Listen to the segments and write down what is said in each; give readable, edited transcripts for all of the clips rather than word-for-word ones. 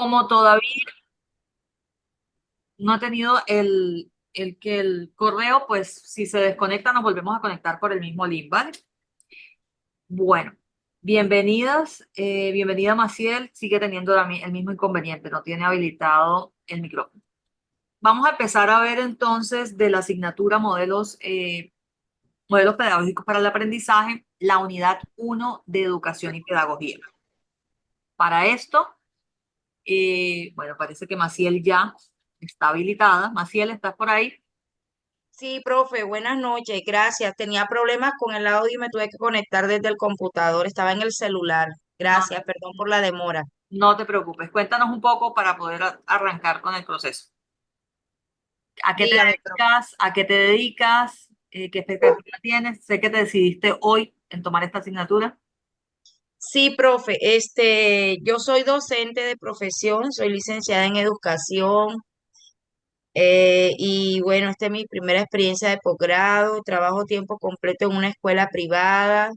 Como todavía no he tenido el correo, pues si se desconecta nos volvemos a conectar por el mismo link, ¿vale? Bueno, bienvenidas, bienvenida Maciel, sigue teniendo el mismo inconveniente, no tiene habilitado el micrófono. Vamos a empezar a ver entonces de la asignatura modelos pedagógicos para el aprendizaje, la unidad 1 de educación y pedagogía. Para esto, bueno, parece que Maciel ya está habilitada. Maciel, ¿estás por ahí? Sí, profe, buenas noches, gracias. Tenía problemas con el audio y me tuve que conectar desde el computador, estaba en el celular. No, Gracias, perdón por la demora. no te preocupes. Cuéntanos un poco para poder arrancar con el proceso. ¿A qué te Dígame, profe. dedicas? ¿A qué te dedicas? ¿Qué expectativa tienes? Sé que te decidiste hoy en tomar esta asignatura. Sí, profe, yo soy docente de profesión, soy licenciada en educación y bueno, esta es mi primera experiencia de posgrado, trabajo tiempo completo en una escuela privada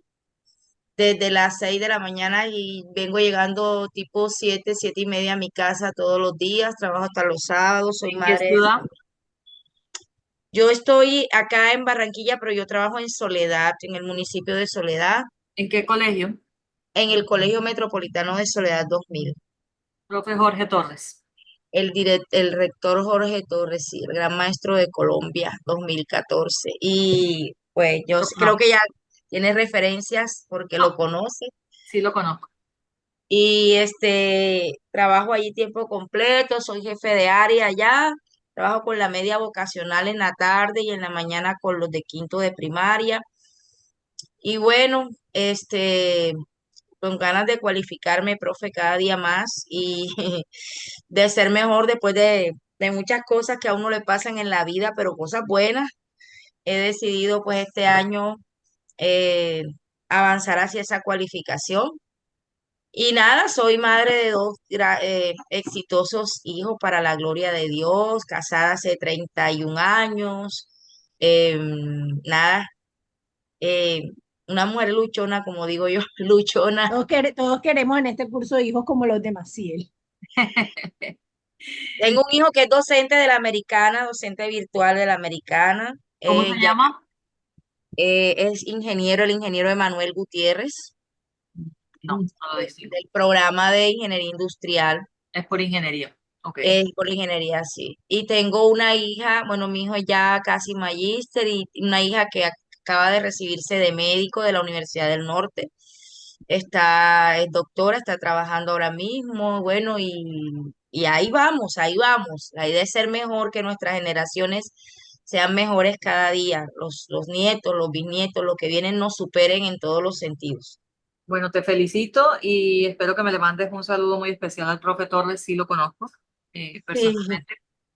desde las 6 de la mañana y vengo llegando tipo 7, 7:30 a mi casa todos los días, trabajo hasta los sábados, soy ¿En qué madre. ciudad? Yo estoy acá en Barranquilla, pero yo trabajo en Soledad, en el municipio de Soledad, ¿En qué colegio? en el Colegio Metropolitano de Soledad 2000. Profe Jorge Torres. El rector Jorge Torres, sí, el gran maestro de Colombia 2014. Y pues Lo creo conozco. que ya tiene referencias porque No, lo conoce. sí lo conozco. Y trabajo allí tiempo completo, soy jefe de área allá, trabajo con la media vocacional en la tarde y en la mañana con los de quinto de primaria. Y bueno, con ganas de cualificarme, profe, cada día más y de ser mejor después de muchas cosas que a uno le pasan en la vida, pero cosas buenas. He decidido pues este año eh, avanzar hacia esa cualificación. Y nada, soy madre de dos exitosos hijos para la gloria de Dios, casada hace 31 años. Nada, eh, una mujer luchona, como digo yo, luchona. Todos queremos en este curso hijos como los de Maciel. Tengo un hijo que es docente de la Americana, docente virtual de la Americana. ¿Cómo se Ya llama? es ingeniero, el ingeniero Emanuel Gutiérrez, No, no lo decimos. del programa de ingeniería industrial, Es por ingeniería. Ok. por la ingeniería, sí. Y tengo una hija, bueno, mi hijo es ya casi magíster y una hija que acaba de recibirse de médico de la Universidad del Norte. Es doctora, está trabajando ahora mismo, bueno, y ahí vamos, ahí vamos. La idea es ser mejor, que nuestras generaciones sean mejores cada día. Los nietos, los bisnietos, los que vienen nos superen en todos los sentidos. Bueno, te felicito y espero que me le mandes un saludo muy especial al profe Torres, sí lo conozco Sí. personalmente.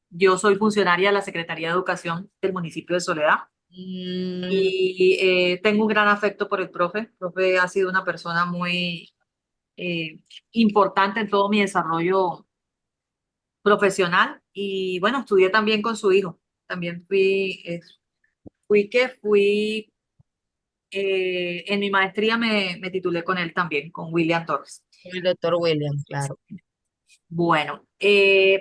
Yo soy funcionaria de la Secretaría de Educación del municipio de Soledad Mm, y tengo un gran afecto por el profe. El profe ha sido una persona muy importante en todo mi desarrollo profesional y bueno, estudié también con su hijo. También fui en mi maestría me titulé con él también, con William Torres. el doctor William, claro. Bueno,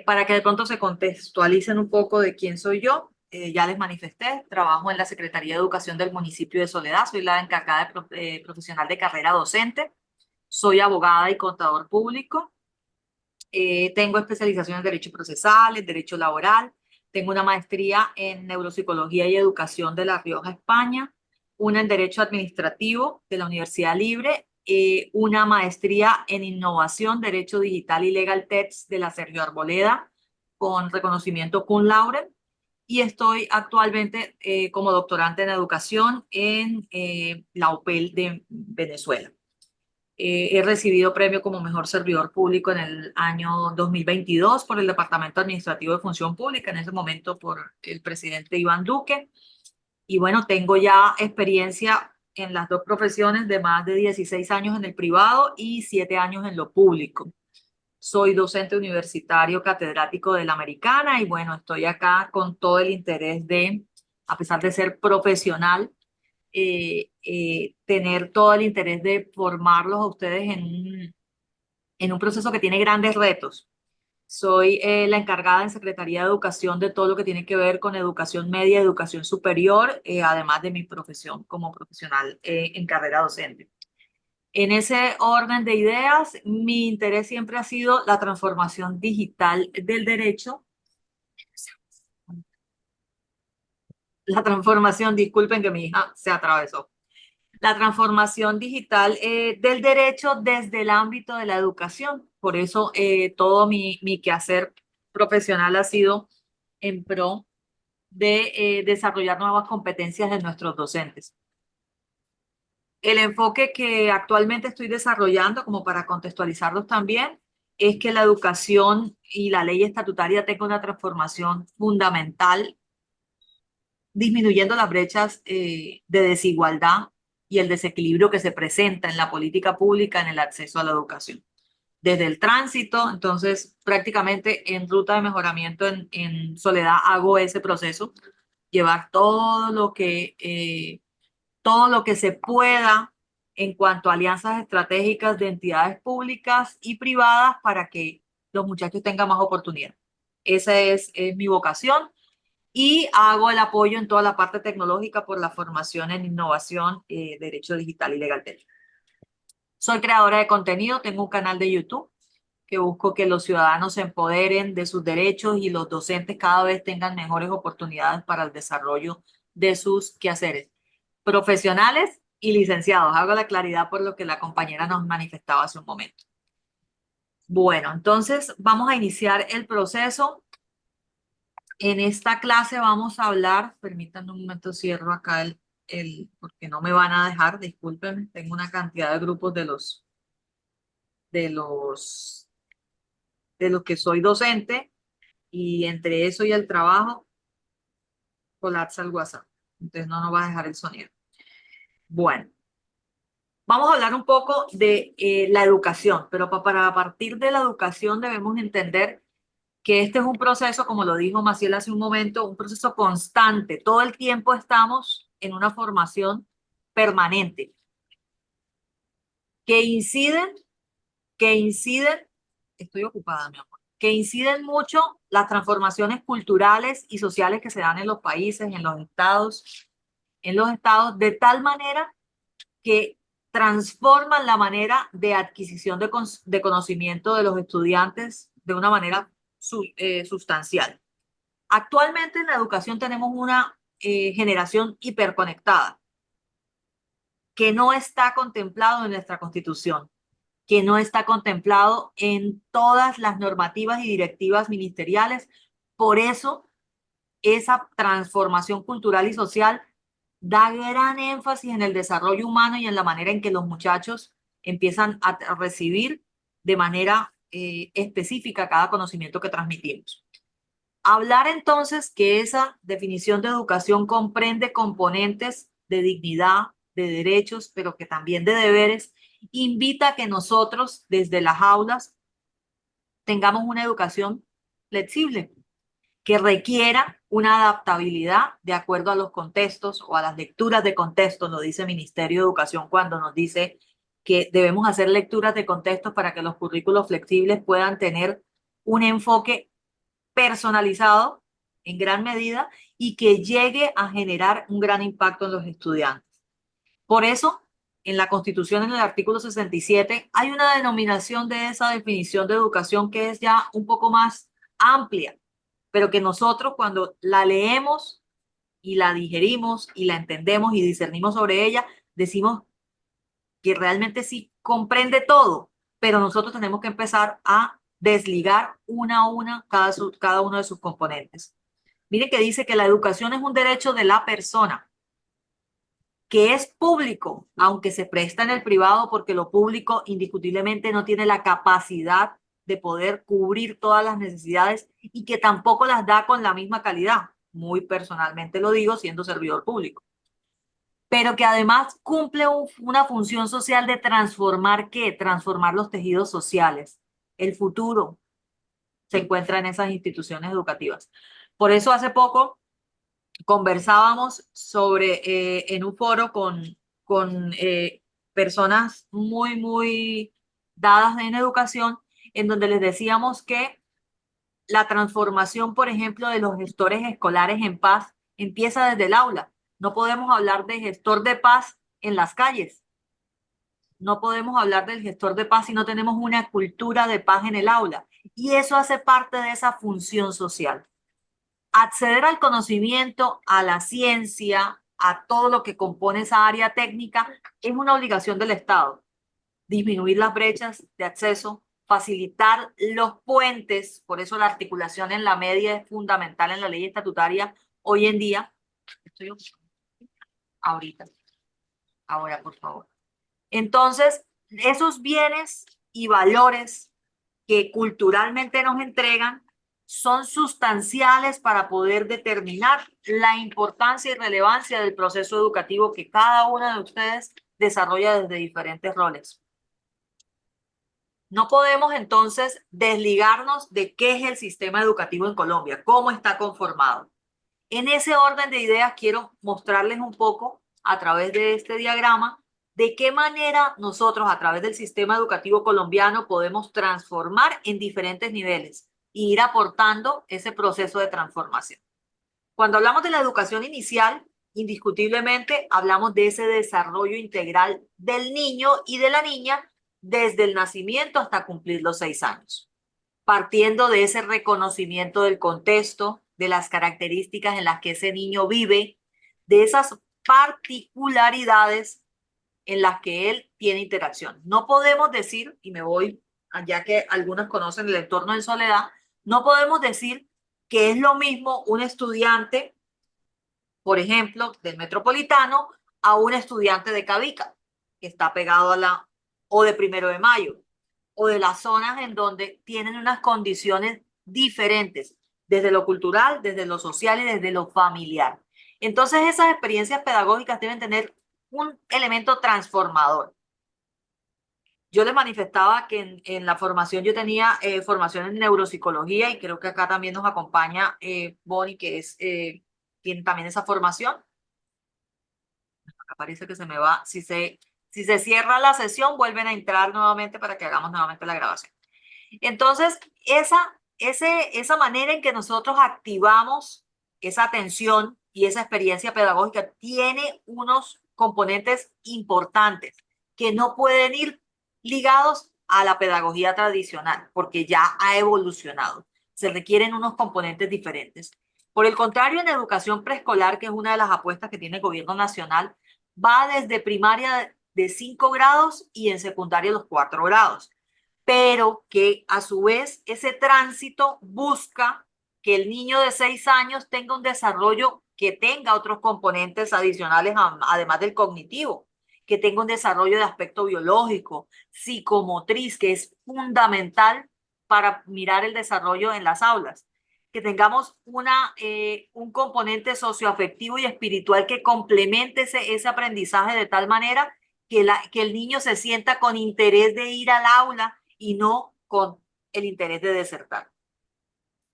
para que de pronto se contextualicen un poco de quién soy yo, ya les manifesté, trabajo en la Secretaría de Educación del municipio de Soledad, soy la encargada profesional de carrera docente, soy abogada y contador público, tengo especialización en Derecho Procesal, en Derecho Laboral, tengo una maestría en Neuropsicología y Educación de La Rioja, España, una en Derecho Administrativo de la Universidad Libre, una maestría en Innovación, Derecho Digital y Legal Tech de la Sergio Arboleda, con reconocimiento cum laude, y estoy actualmente como doctorante en Educación en la UPEL de Venezuela. He recibido premio como mejor servidor público en el año 2022 por el Departamento Administrativo de Función Pública, en ese momento por el presidente Iván Duque. Y bueno, tengo ya experiencia en las dos profesiones de más de 16 años en el privado y 7 años en lo público. Soy docente universitario catedrático de la Americana y bueno, estoy acá con todo el interés de, a pesar de ser profesional, tener todo el interés de formarlos a ustedes en un proceso que tiene grandes retos. Soy la encargada en Secretaría de Educación de todo lo que tiene que ver con educación media, educación superior, además de mi profesión como profesional en carrera docente. En ese orden de ideas, mi interés siempre ha sido la transformación digital del derecho. La transformación, disculpen que mi hija se atravesó. La transformación digital del derecho desde el ámbito de la educación. Por eso todo mi quehacer profesional ha sido en pro de desarrollar nuevas competencias de nuestros docentes. El enfoque que actualmente estoy desarrollando, como para contextualizarlos también, es que la educación y la ley estatutaria tenga una transformación fundamental, disminuyendo las brechas de desigualdad y el desequilibrio que se presenta en la política pública en el acceso a la educación. Desde el tránsito, entonces prácticamente en ruta de mejoramiento en Soledad hago ese proceso, llevar todo lo que se pueda en cuanto a alianzas estratégicas de entidades públicas y privadas para que los muchachos tengan más oportunidad. Esa es mi vocación y hago el apoyo en toda la parte tecnológica por la formación en innovación, derecho digital y legal tech. Soy creadora de contenido, tengo un canal de YouTube que busco que los ciudadanos se empoderen de sus derechos y los docentes cada vez tengan mejores oportunidades para el desarrollo de sus quehaceres profesionales y licenciados. Hago la claridad por lo que la compañera nos manifestaba hace un momento. Bueno, entonces vamos a iniciar el proceso. En esta clase vamos a hablar, permítanme un momento, cierro acá porque no me van a dejar, discúlpenme, tengo una cantidad de grupos de los, de los que soy docente y entre eso y el trabajo colapsa el WhatsApp. Entonces no nos va a dejar el sonido. Bueno, vamos a hablar un poco de la educación, pero para partir de la educación debemos entender que este es un proceso, como lo dijo Maciel hace un momento, un proceso constante. Todo el tiempo estamos en una formación permanente que inciden, estoy ocupada, mi amor, que inciden mucho las transformaciones culturales y sociales que se dan en los países, en los estados, de tal manera que transforman la manera de adquisición de conocimiento de los estudiantes de una manera sustancial. Actualmente en la educación tenemos una generación hiperconectada que no está contemplado en nuestra Constitución, que no está contemplado en todas las normativas y directivas ministeriales. Por eso, esa transformación cultural y social da gran énfasis en el desarrollo humano y en la manera en que los muchachos empiezan a recibir de manera específica cada conocimiento que transmitimos. Hablar entonces que esa definición de educación comprende componentes de dignidad, de derechos, pero que también de deberes, invita a que nosotros desde las aulas tengamos una educación flexible, que requiera una adaptabilidad de acuerdo a los contextos o a las lecturas de contexto, lo dice el Ministerio de Educación cuando nos dice que debemos hacer lecturas de contextos para que los currículos flexibles puedan tener un enfoque personalizado en gran medida y que llegue a generar un gran impacto en los estudiantes. Por eso, en la Constitución, en el artículo 67, hay una denominación de esa definición de educación que es ya un poco más amplia, pero que nosotros cuando la leemos y la digerimos y la entendemos y discernimos sobre ella, decimos que realmente sí comprende todo, pero nosotros tenemos que empezar a desligar una a una cada uno de sus componentes. Mire que dice que la educación es un derecho de la persona, que es público, aunque se presta en el privado, porque lo público indiscutiblemente no tiene la capacidad de poder cubrir todas las necesidades y que tampoco las da con la misma calidad. Muy personalmente lo digo siendo servidor público. Pero que además cumple una función social de transformar, ¿qué? Transformar los tejidos sociales. El futuro se encuentra en esas instituciones educativas. Por eso hace poco conversábamos sobre, en un foro con personas muy dadas en educación, en donde les decíamos que la transformación, por ejemplo, de los gestores escolares en paz empieza desde el aula. No podemos hablar de gestor de paz en las calles. No podemos hablar del gestor de paz si no tenemos una cultura de paz en el aula. Y eso hace parte de esa función social. Acceder al conocimiento, a la ciencia, a todo lo que compone esa área técnica, es una obligación del Estado. Disminuir las brechas de acceso, facilitar los puentes, por eso la articulación en la media es fundamental en la ley estatutaria hoy en día. Estoy ahorita, ahora por favor. Entonces, esos bienes y valores que culturalmente nos entregan son sustanciales para poder determinar la importancia y relevancia del proceso educativo que cada uno de ustedes desarrolla desde diferentes roles. No podemos entonces desligarnos de qué es el sistema educativo en Colombia, cómo está conformado. En ese orden de ideas quiero mostrarles un poco a través de este diagrama de qué manera nosotros a través del sistema educativo colombiano podemos transformar en diferentes niveles e ir aportando ese proceso de transformación. Cuando hablamos de la educación inicial, indiscutiblemente hablamos de ese desarrollo integral del niño y de la niña desde el nacimiento hasta cumplir los 6 años, partiendo de ese reconocimiento del contexto, de las características en las que ese niño vive, de esas particularidades en las que él tiene interacción. No podemos decir, y me voy, ya que algunos conocen el entorno en Soledad, no podemos decir que es lo mismo un estudiante, por ejemplo, del Metropolitano, a un estudiante de Cavica, que está pegado a la, o de 1 de Mayo, o de las zonas en donde tienen unas condiciones diferentes, desde lo cultural, desde lo social y desde lo familiar. Entonces, esas experiencias pedagógicas deben tener un elemento transformador. Yo les manifestaba que en la formación yo tenía formación en neuropsicología y creo que acá también nos acompaña Bonnie, que es, tiene también esa formación. Acá parece que se me va. Si se cierra la sesión, vuelven a entrar nuevamente para que hagamos nuevamente la grabación. Entonces, esa manera en que nosotros activamos esa atención y esa experiencia pedagógica tiene unos componentes importantes que no pueden ir ligados a la pedagogía tradicional, porque ya ha evolucionado. Se requieren unos componentes diferentes. Por el contrario, en educación preescolar, que es una de las apuestas que tiene el gobierno nacional, va desde primaria de 5 grados y en secundaria los 4 grados, pero que a su vez ese tránsito busca que el niño de 6 años tenga un desarrollo que tenga otros componentes adicionales, además del cognitivo, que tenga un desarrollo de aspecto biológico, psicomotriz, que es fundamental para mirar el desarrollo en las aulas, que tengamos un componente socioafectivo y espiritual que complemente ese aprendizaje de tal manera que el niño se sienta con interés de ir al aula y no con el interés de desertar.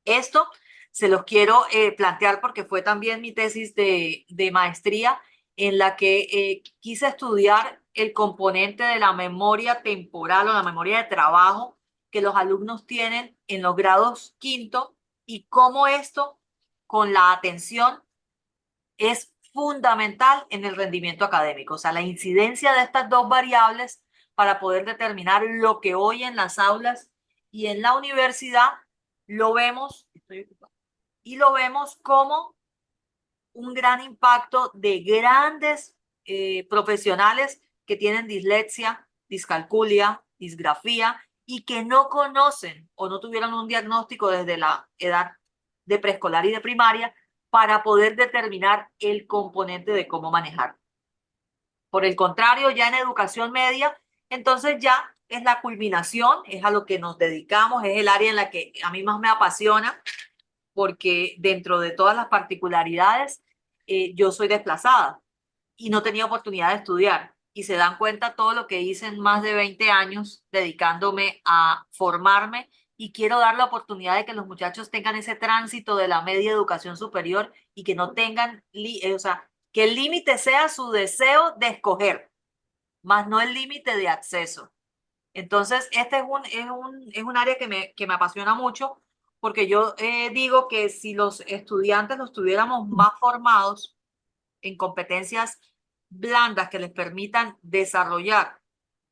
Esto se los quiero plantear porque fue también mi tesis de maestría en la que quise estudiar el componente de la memoria temporal o la memoria de trabajo que los alumnos tienen en los grados quinto y cómo esto con la atención es fundamental en el rendimiento académico. O sea, la incidencia de estas dos variables para poder determinar lo que hoy en las aulas y en la universidad lo vemos, y lo vemos como un gran impacto de grandes profesionales que tienen dislexia, discalculia, disgrafía y que no conocen o no tuvieron un diagnóstico desde la edad de preescolar y de primaria para poder determinar el componente de cómo manejar. Por el contrario, ya en educación media, entonces ya es la culminación, es a lo que nos dedicamos, es el área en la que a mí más me apasiona, porque dentro de todas las particularidades, yo soy desplazada y no tenía oportunidad de estudiar. Y se dan cuenta todo lo que hice en más de 20 años dedicándome a formarme y quiero dar la oportunidad de que los muchachos tengan ese tránsito de la media educación superior y que no tengan, o sea, que el límite sea su deseo de escoger, más no el límite de acceso. Entonces, este es un área que me apasiona mucho porque yo digo que si los estudiantes los tuviéramos más formados en competencias blandas que les permitan desarrollar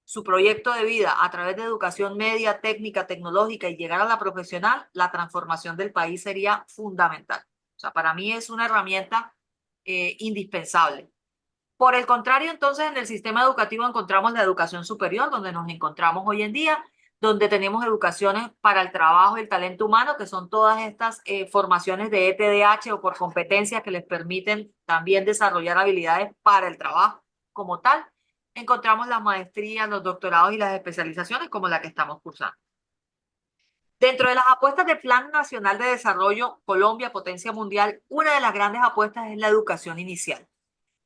su proyecto de vida a través de educación media, técnica, tecnológica y llegar a la profesional, la transformación del país sería fundamental. O sea, para mí es una herramienta indispensable. Por el contrario, entonces, en el sistema educativo encontramos la educación superior, donde nos encontramos hoy en día, donde tenemos educaciones para el trabajo y el talento humano, que son todas estas formaciones de ETDH o por competencias que les permiten también desarrollar habilidades para el trabajo como tal. Encontramos las maestrías, los doctorados y las especializaciones como la que estamos cursando. Dentro de las apuestas del Plan Nacional de Desarrollo Colombia, Potencia Mundial, una de las grandes apuestas es la educación inicial,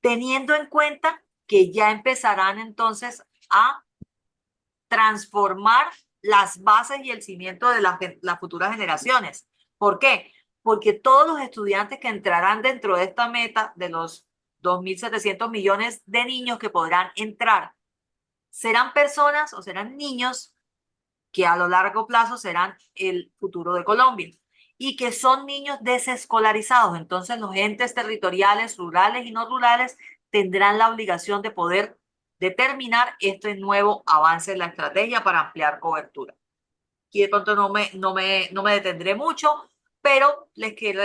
teniendo en cuenta que ya empezarán entonces a transformar las bases y el cimiento de las futuras generaciones. ¿Por qué? Porque todos los estudiantes que entrarán dentro de esta meta de los 2.700 millones de niños que podrán entrar serán personas o serán niños que a lo largo plazo serán el futuro de Colombia y que son niños desescolarizados. Entonces los entes territoriales, rurales y no rurales tendrán la obligación de poder determinar este nuevo avance en la estrategia para ampliar cobertura. Aquí de pronto no me detendré mucho, pero les quiero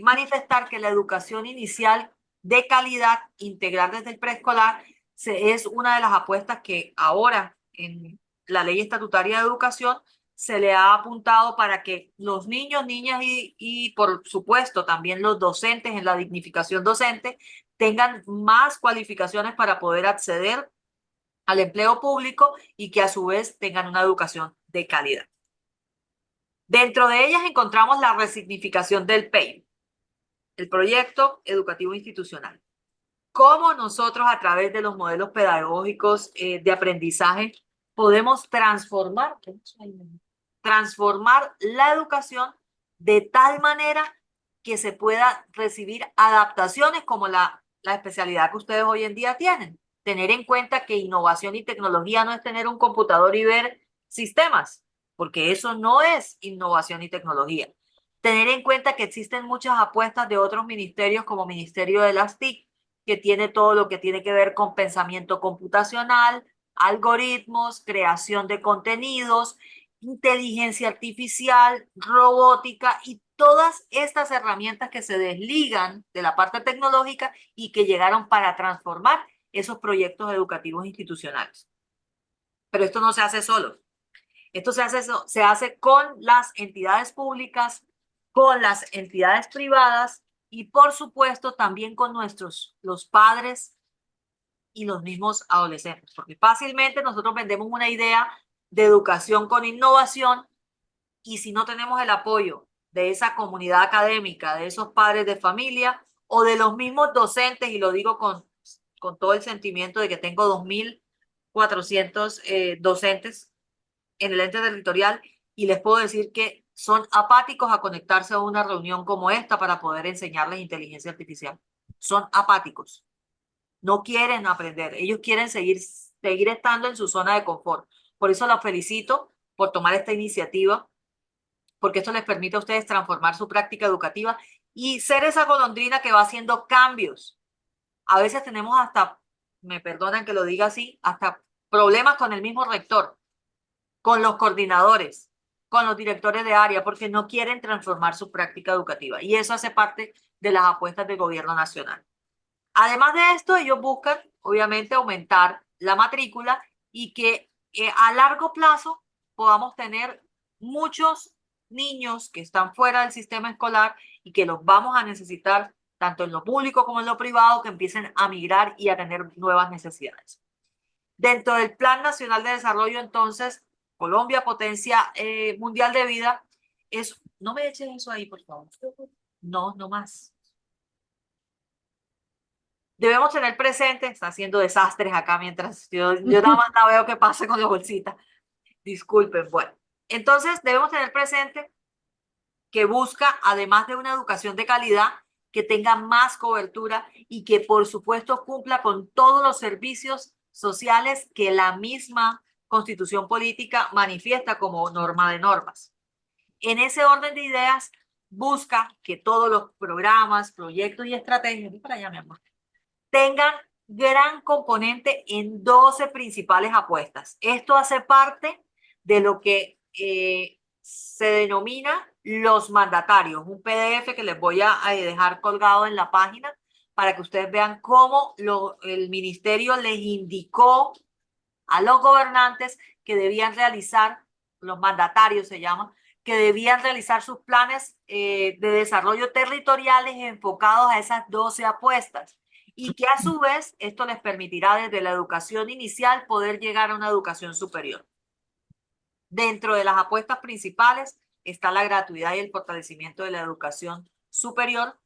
manifestar que la educación inicial de calidad, integral desde el preescolar, es una de las apuestas que ahora en la Ley Estatutaria de Educación se le ha apuntado para que los niños, niñas y por supuesto también los docentes en la dignificación docente tengan más cualificaciones para poder acceder al empleo público y que a su vez tengan una educación de calidad. Dentro de ellas encontramos la resignificación del PEI, el Proyecto Educativo Institucional. Cómo nosotros a través de los modelos pedagógicos de aprendizaje podemos transformar la educación de tal manera que se pueda recibir adaptaciones como la especialidad que ustedes hoy en día tienen. Tener en cuenta que innovación y tecnología no es tener un computador y ver sistemas, porque eso no es innovación y tecnología. Tener en cuenta que existen muchas apuestas de otros ministerios como Ministerio de las TIC, que tiene todo lo que tiene que ver con pensamiento computacional, algoritmos, creación de contenidos, inteligencia artificial, robótica y todas estas herramientas que se desligan de la parte tecnológica y que llegaron para transformar esos proyectos educativos institucionales. Pero esto no se hace solo. Esto se hace con las entidades públicas, con las entidades privadas y por supuesto también con los padres y los mismos adolescentes, porque fácilmente nosotros vendemos una idea de educación con innovación y si no tenemos el apoyo de esa comunidad académica, de esos padres de familia o de los mismos docentes, y lo digo con todo el sentimiento de que tengo 2.400 docentes en el ente territorial y les puedo decir que son apáticos a conectarse a una reunión como esta para poder enseñarles inteligencia artificial. Son apáticos. No quieren aprender. Ellos quieren seguir estando en su zona de confort. Por eso los felicito por tomar esta iniciativa, porque esto les permite a ustedes transformar su práctica educativa y ser esa golondrina que va haciendo cambios. A veces tenemos hasta, me perdonan que lo diga así, hasta problemas con el mismo rector, con los coordinadores, con los directores de área, porque no quieren transformar su práctica educativa. Y eso hace parte de las apuestas del gobierno nacional. Además de esto, ellos buscan, obviamente, aumentar la matrícula y que a largo plazo podamos tener muchos niños que están fuera del sistema escolar y que los vamos a necesitar tanto en lo público como en lo privado, que empiecen a migrar y a tener nuevas necesidades. Dentro del Plan Nacional de Desarrollo, entonces, Colombia, Potencia Mundial de Vida, es... No me eches eso ahí, por favor. No, no más. Debemos tener presente, está haciendo desastres acá mientras yo nada más la veo que pasa con la bolsita. Disculpen, bueno. Entonces, debemos tener presente que busca, además de una educación de calidad, que tenga más cobertura y que, por supuesto, cumpla con todos los servicios sociales que la misma Constitución Política manifiesta como norma de normas. En ese orden de ideas, busca que todos los programas, proyectos y estrategias, para allá, mi amor, tengan gran componente en 12 principales apuestas. Esto hace parte de lo que se denomina los mandatarios, un PDF que les voy a dejar colgado en la página para que ustedes vean cómo el ministerio les indicó a los gobernantes que debían realizar, los mandatarios se llaman, que debían realizar sus planes de desarrollo territoriales enfocados a esas 12 apuestas y que a su vez esto les permitirá desde la educación inicial poder llegar a una educación superior. Dentro de las apuestas principales está la gratuidad y el fortalecimiento de la educación superior,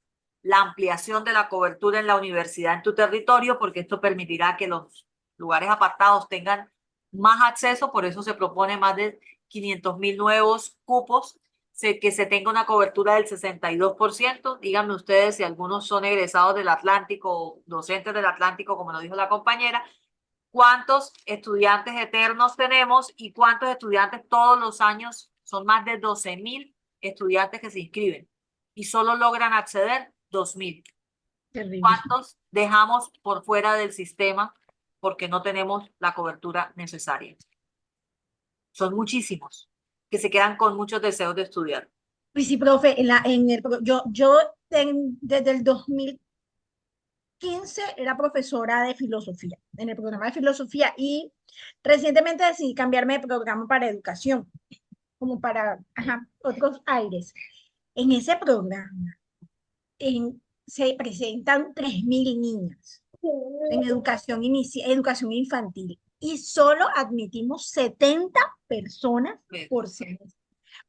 la ampliación de la cobertura en la universidad en tu territorio, porque esto permitirá que los lugares apartados tengan más acceso, por eso se propone más de 500.000 nuevos cupos, que se tenga una cobertura del 62%. Díganme ustedes si algunos son egresados del Atlántico o docentes del Atlántico, como lo dijo la compañera, cuántos estudiantes eternos tenemos y cuántos estudiantes todos los años, son más de 12.000 estudiantes que se inscriben y solo logran acceder 2.000. Terrible. ¿Cuántos dejamos por fuera del sistema porque no tenemos la cobertura necesaria? Son muchísimos que se quedan con muchos deseos de estudiar. Pues sí, profe, desde el 2015 era profesora de filosofía, en el programa de filosofía, y recientemente decidí cambiarme de programa para educación, como para otros aires. En ese programa se presentan 3.000 niñas en educación infantil y solo admitimos 70 personas por semestre.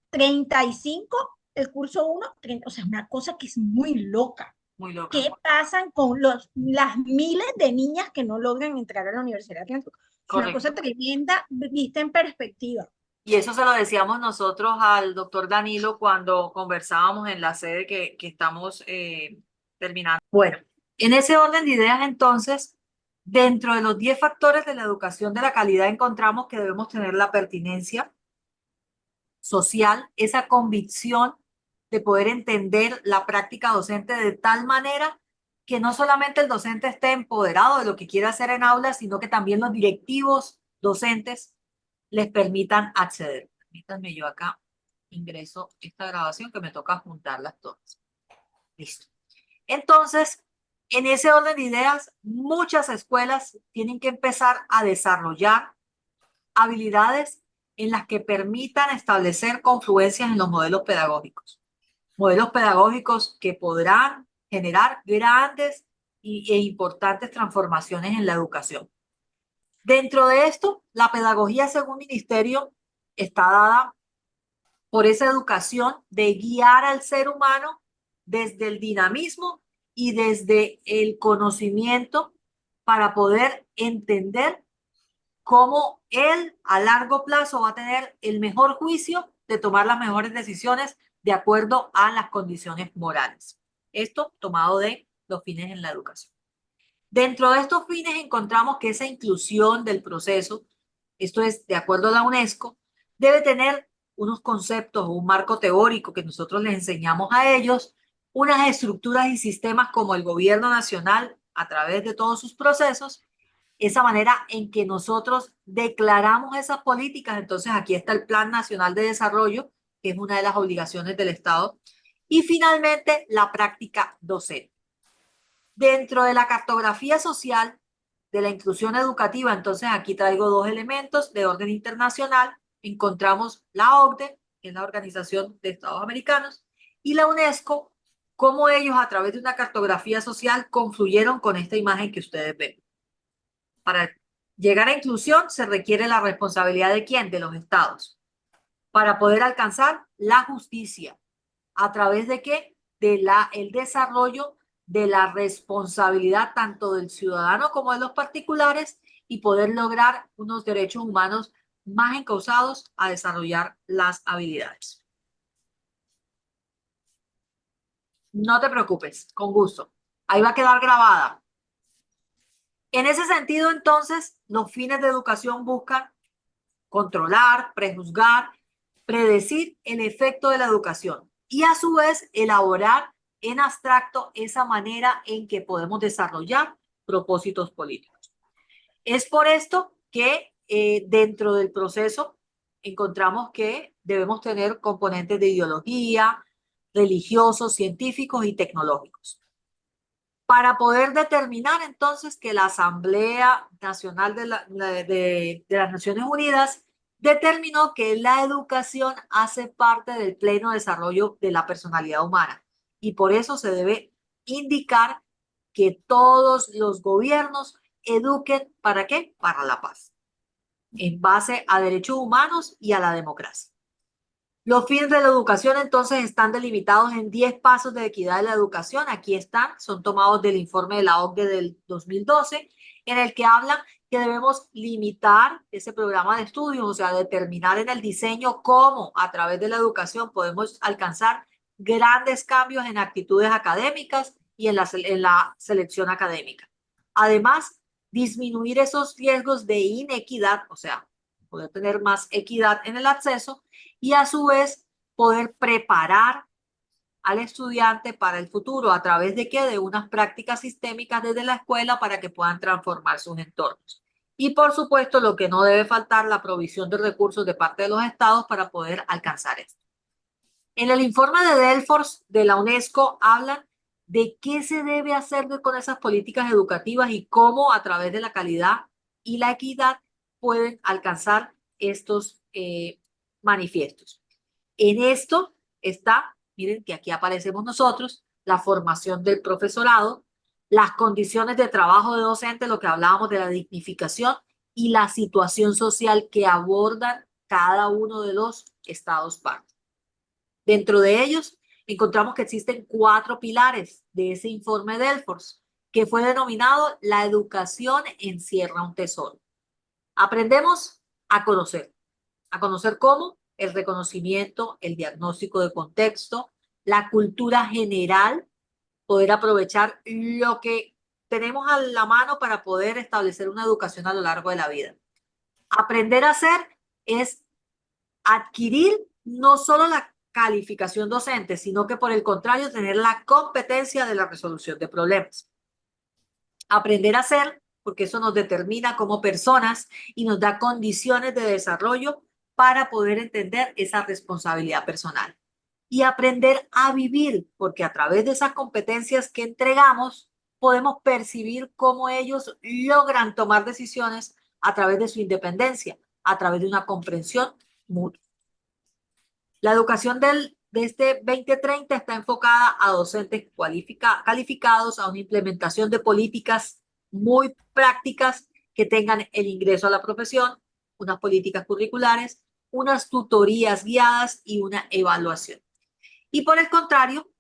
35 el curso 1, o sea, una cosa que es muy loca. Muy loca. ¿Qué pasan con las miles de niñas que no logran entrar a la Universidad Atlántico? Es una cosa tremenda vista en perspectiva. Y eso se lo decíamos nosotros al doctor Danilo cuando conversábamos en la sede que estamos terminando. Bueno, en ese orden de ideas entonces, dentro de los 10 factores de la educación de la calidad encontramos que debemos tener la pertinencia social, esa convicción de poder entender la práctica docente de tal manera que no solamente el docente esté empoderado de lo que quiere hacer en aula, sino que también los directivos docentes les permitan acceder. Permítanme, yo acá ingreso esta grabación que me toca juntarlas todas. Listo. Entonces, en ese orden de ideas, muchas escuelas tienen que empezar a desarrollar habilidades en las que permitan establecer confluencias en los modelos pedagógicos. Modelos pedagógicos que podrán generar grandes e importantes transformaciones en la educación. Dentro de esto, la pedagogía, según ministerio, está dada por esa educación de guiar al ser humano desde el dinamismo y desde el conocimiento para poder entender cómo él a largo plazo va a tener el mejor juicio de tomar las mejores decisiones de acuerdo a las condiciones morales. Esto tomado de los fines en la educación. Dentro de estos fines encontramos que esa inclusión del proceso, esto es de acuerdo a la UNESCO, debe tener unos conceptos o un marco teórico que nosotros les enseñamos a ellos, unas estructuras y sistemas como el gobierno nacional a través de todos sus procesos, esa manera en que nosotros declaramos esas políticas. Entonces aquí está el Plan Nacional de Desarrollo, que es una de las obligaciones del Estado, y finalmente la práctica docente. Dentro de la cartografía social de la inclusión educativa, entonces aquí traigo dos elementos de orden internacional. Encontramos la OCDE, que es la Organización de Estados Americanos, y la UNESCO, cómo ellos a través de una cartografía social confluyeron con esta imagen que ustedes ven. Para llegar a inclusión se requiere la responsabilidad de ¿quién? De los estados. Para poder alcanzar la justicia. ¿A través de qué? El desarrollo de la responsabilidad tanto del ciudadano como de los particulares y poder lograr unos derechos humanos más encausados a desarrollar las habilidades. No te preocupes, con gusto. Ahí va a quedar grabada. En ese sentido, entonces, los fines de educación buscan controlar, prejuzgar predecir el efecto de la educación y a su vez elaborar en abstracto esa manera en que podemos desarrollar propósitos políticos. Es por esto que dentro del proceso encontramos que debemos tener componentes de ideología, religiosos, científicos y tecnológicos. Para poder determinar entonces que la Asamblea Nacional de las Naciones Unidas determinó que la educación hace parte del pleno desarrollo de la personalidad humana y por eso se debe indicar que todos los gobiernos eduquen ¿para qué? Para la paz, en base a derechos humanos y a la democracia. Los fines de la educación entonces están delimitados en 10 pasos de equidad de la educación. Aquí están, son tomados del informe de la OCDE del 2012, en el que hablan que debemos limitar ese programa de estudios, o sea, determinar en el diseño cómo a través de la educación podemos alcanzar grandes cambios en actitudes académicas y en la selección académica. Además, disminuir esos riesgos de inequidad, o sea, poder tener más equidad en el acceso y a su vez poder preparar al estudiante para el futuro a través de qué? De unas prácticas sistémicas desde la escuela para que puedan transformar sus entornos. Y por supuesto, lo que no debe faltar, la provisión de recursos de parte de los estados para poder alcanzar esto. En el informe de Delfos de la UNESCO hablan de qué se debe hacer con esas políticas educativas y cómo a través de la calidad y la equidad pueden alcanzar estos manifiestos. En esto está, miren que aquí aparecemos nosotros, la formación del profesorado, las condiciones de trabajo de docente, lo que hablábamos de la dignificación y la situación social que abordan cada uno de los estados partes. Dentro de ellos encontramos que existen 4 pilares de ese informe Delfos, que fue denominado La educación encierra un tesoro. Aprendemos a conocer cómo el reconocimiento, el diagnóstico de contexto, la cultura general, poder aprovechar lo que tenemos a la mano para poder establecer una educación a lo largo de la vida. Aprender a hacer es adquirir no solo la calificación docente, sino que por el contrario tener la competencia de la resolución de problemas. Aprender a hacer, porque eso nos determina como personas y nos da condiciones de desarrollo para poder entender esa responsabilidad personal. Y aprender a vivir, porque a través de esas competencias que entregamos, podemos percibir cómo ellos logran tomar decisiones a través de su independencia, a través de una comprensión mutua. La educación de este 2030 está enfocada a docentes calificados, a una implementación de políticas muy prácticas que tengan el ingreso a la profesión, unas políticas curriculares, unas tutorías guiadas y una evaluación. Y por el contrario,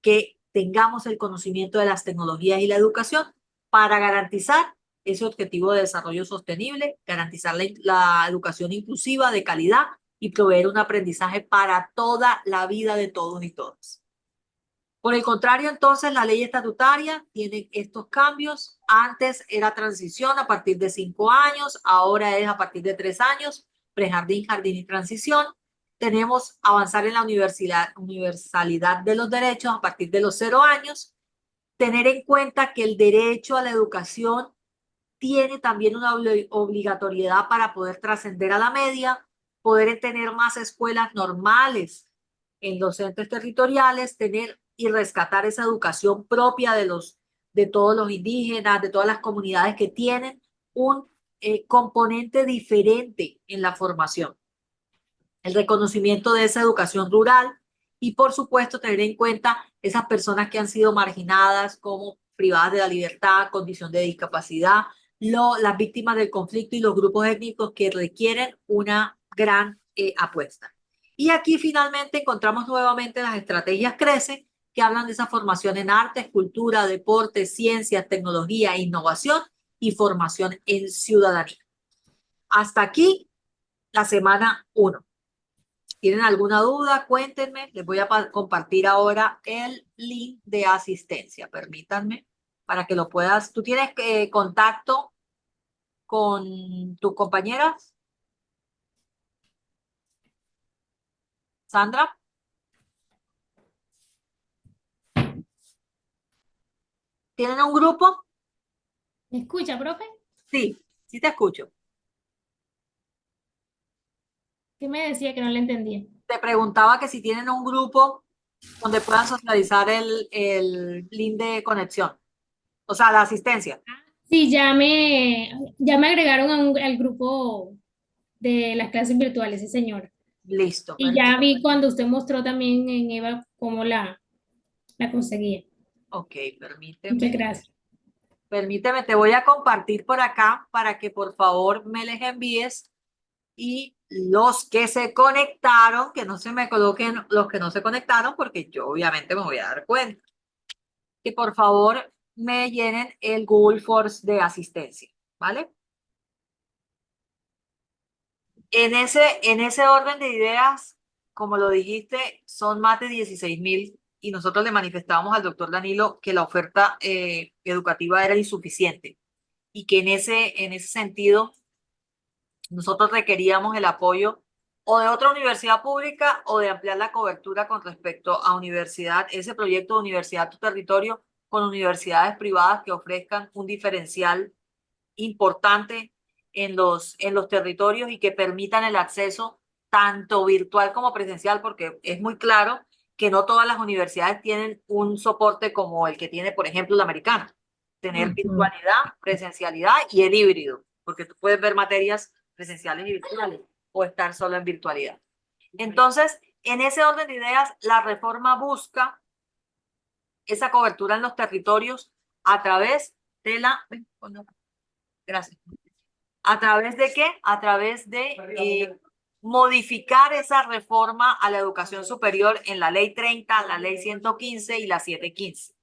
que tengamos el conocimiento de las tecnologías y la educación para garantizar ese objetivo de desarrollo sostenible, garantizar la educación inclusiva de calidad y proveer un aprendizaje para toda la vida de todos y todas. Por el contrario, entonces, la ley estatutaria tiene estos cambios. Antes era transición a partir de 5 años, ahora es a partir de 3 años, prejardín, jardín y transición. Tenemos avanzar en la universalidad de los derechos a partir de los 0 años. Tener en cuenta que el derecho a la educación tiene también una obligatoriedad para poder trascender a la media, poder tener más escuelas normales en los centros territoriales, tener y rescatar esa educación propia de todos los indígenas, de todas las comunidades que tienen un componente diferente en la formación. El reconocimiento de esa educación rural y, por supuesto, tener en cuenta esas personas que han sido marginadas como privadas de la libertad, condición de discapacidad, las víctimas del conflicto y los grupos étnicos que requieren una gran apuesta. Y aquí finalmente encontramos nuevamente las estrategias CRECE, que hablan de esa formación en artes, cultura, deporte, ciencias, tecnología, innovación y formación en ciudadanía. Hasta aquí la semana 1. ¿Tienen alguna duda? Cuéntenme. Les voy a compartir ahora el link de asistencia. Permítanme para que lo puedas. ¿Tú tienes contacto con tus compañeras? Sandra, ¿tienen un grupo? ¿Me escucha, profe? Sí, sí te escucho. ¿Qué me decía que no le entendía? Te preguntaba que si tienen un grupo donde puedan socializar el link de conexión, o sea, la asistencia. Sí, ya me agregaron al grupo de las clases virtuales, sí, señora. Listo, Y ya vi cuando usted mostró también en Eva cómo la conseguía. ok, Muchas permíteme. gracias. Permíteme, te voy a compartir por acá para que por favor me les envíes y los que se conectaron, que no se me coloquen los que no se conectaron, porque yo obviamente me voy a dar cuenta. Que por favor me llenen el Google Forms de asistencia, ¿vale? En ese orden de ideas, como lo dijiste, son más de 16.000 y nosotros le manifestábamos al doctor Danilo que la oferta educativa era insuficiente y que en ese sentido nosotros requeríamos el apoyo o de otra universidad pública o de ampliar la cobertura con respecto a universidad, ese proyecto de Universidad Tu Territorio con universidades privadas que ofrezcan un diferencial importante en los territorios y que permitan el acceso tanto virtual como presencial, porque es muy claro que no todas las universidades tienen un soporte como el que tiene, por ejemplo, la americana. Tener virtualidad, presencialidad y el híbrido, porque tú puedes ver materias presenciales y virtuales o estar solo en virtualidad. Entonces, en ese orden de ideas, la reforma busca esa cobertura en los territorios a través de la... Gracias. ¿A través de qué? A través de modificar esa reforma a la educación superior en la ley 30, la ley 115 y la 715.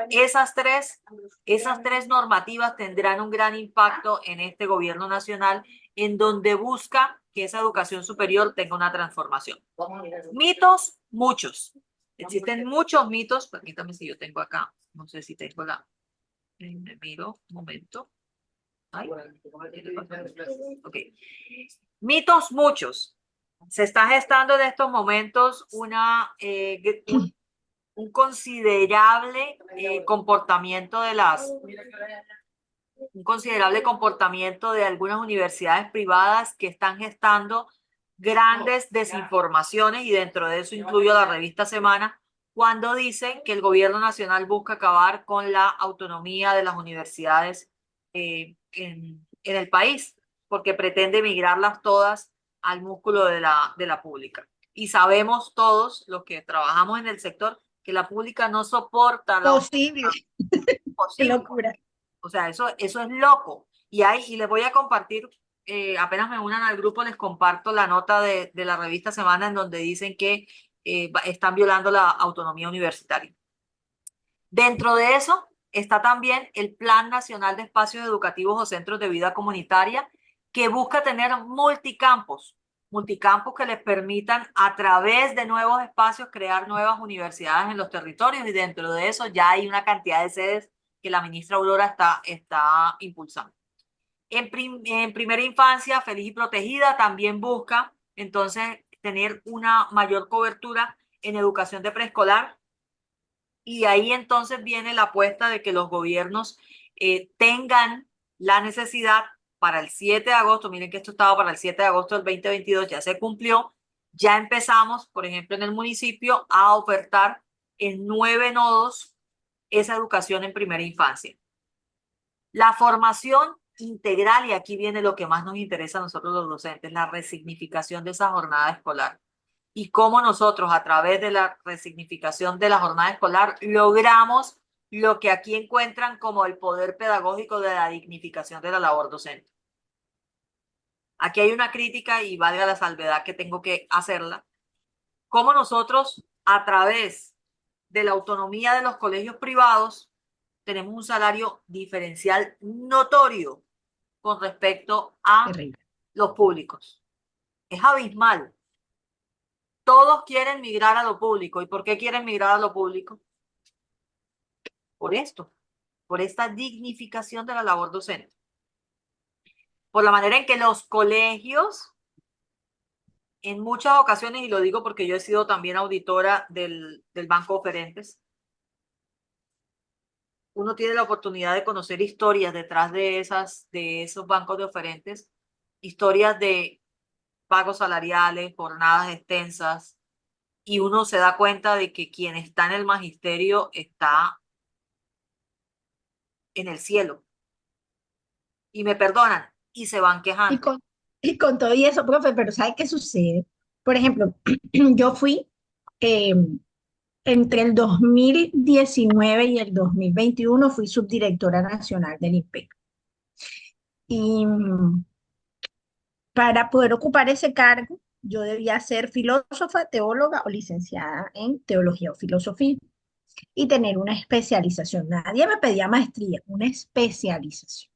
Esas tres normativas tendrán un gran impacto en este gobierno nacional, en donde busca que esa educación superior tenga una transformación. Mitos, muchos. Existen muchos mitos. Permítame si yo tengo acá, no sé si tengo la... Me miro un momento. Ay, okay. Mitos muchos. Se está gestando en estos momentos un considerable comportamiento un considerable comportamiento de algunas universidades privadas que están gestando grandes desinformaciones y dentro de eso incluyo la revista Semana cuando dicen que el gobierno nacional busca acabar con la autonomía de las universidades en el país porque pretende migrarlas todas al músculo de la pública. Y sabemos todos los que trabajamos en el sector que la pública no soporta la Posible. Qué locura. o sea, eso es loco. Y les voy a compartir, apenas me unan al grupo, les comparto la nota de la revista Semana en donde dicen que están violando la autonomía universitaria. Dentro de eso está también el Plan Nacional de Espacios Educativos o Centros de Vida Comunitaria, que busca tener multicampos que les permitan a través de nuevos espacios crear nuevas universidades en los territorios y dentro de eso ya hay una cantidad de sedes que la ministra Aurora está impulsando. En primera infancia, feliz y protegida, también busca entonces tener una mayor cobertura en educación de preescolar y ahí entonces viene la apuesta de que los gobiernos tengan la necesidad para el 7 de agosto, miren que esto estaba para el 7 de agosto del 2022, ya se cumplió, ya empezamos, por ejemplo, en el municipio a ofertar en 9 nodos esa educación en primera infancia. La formación integral, y aquí viene lo que más nos interesa a nosotros los docentes, la resignificación de esa jornada escolar. Y cómo nosotros, a través de la resignificación de la jornada escolar, logramos lo que aquí encuentran como el poder pedagógico de la dignificación de la labor docente. Aquí hay una crítica y valga la salvedad que tengo que hacerla. Cómo nosotros, a través de la autonomía de los colegios privados, tenemos un salario diferencial notorio con respecto a los públicos. Es abismal. Todos quieren migrar a lo público. ¿Y por qué quieren migrar a lo público? Por esto, por esta dignificación de la labor docente. Por la manera en que los colegios en muchas ocasiones, y lo digo porque yo he sido también auditora del Banco Oferentes, uno tiene la oportunidad de conocer historias detrás de esos bancos de oferentes, historias de pagos salariales, jornadas extensas, y uno se da cuenta de que quien está en el magisterio está en el cielo. Y me perdonan, y se van Y quejando. con, y con todo y eso, profe, pero ¿sabe qué sucede? Por ejemplo, yo fui eh, entre el 2019 y el 2021 fui subdirectora nacional del INPEC. Y para poder ocupar ese cargo, yo debía ser filósofa, teóloga o licenciada en teología o filosofía y tener una especialización. Nadie me pedía maestría, una especialización.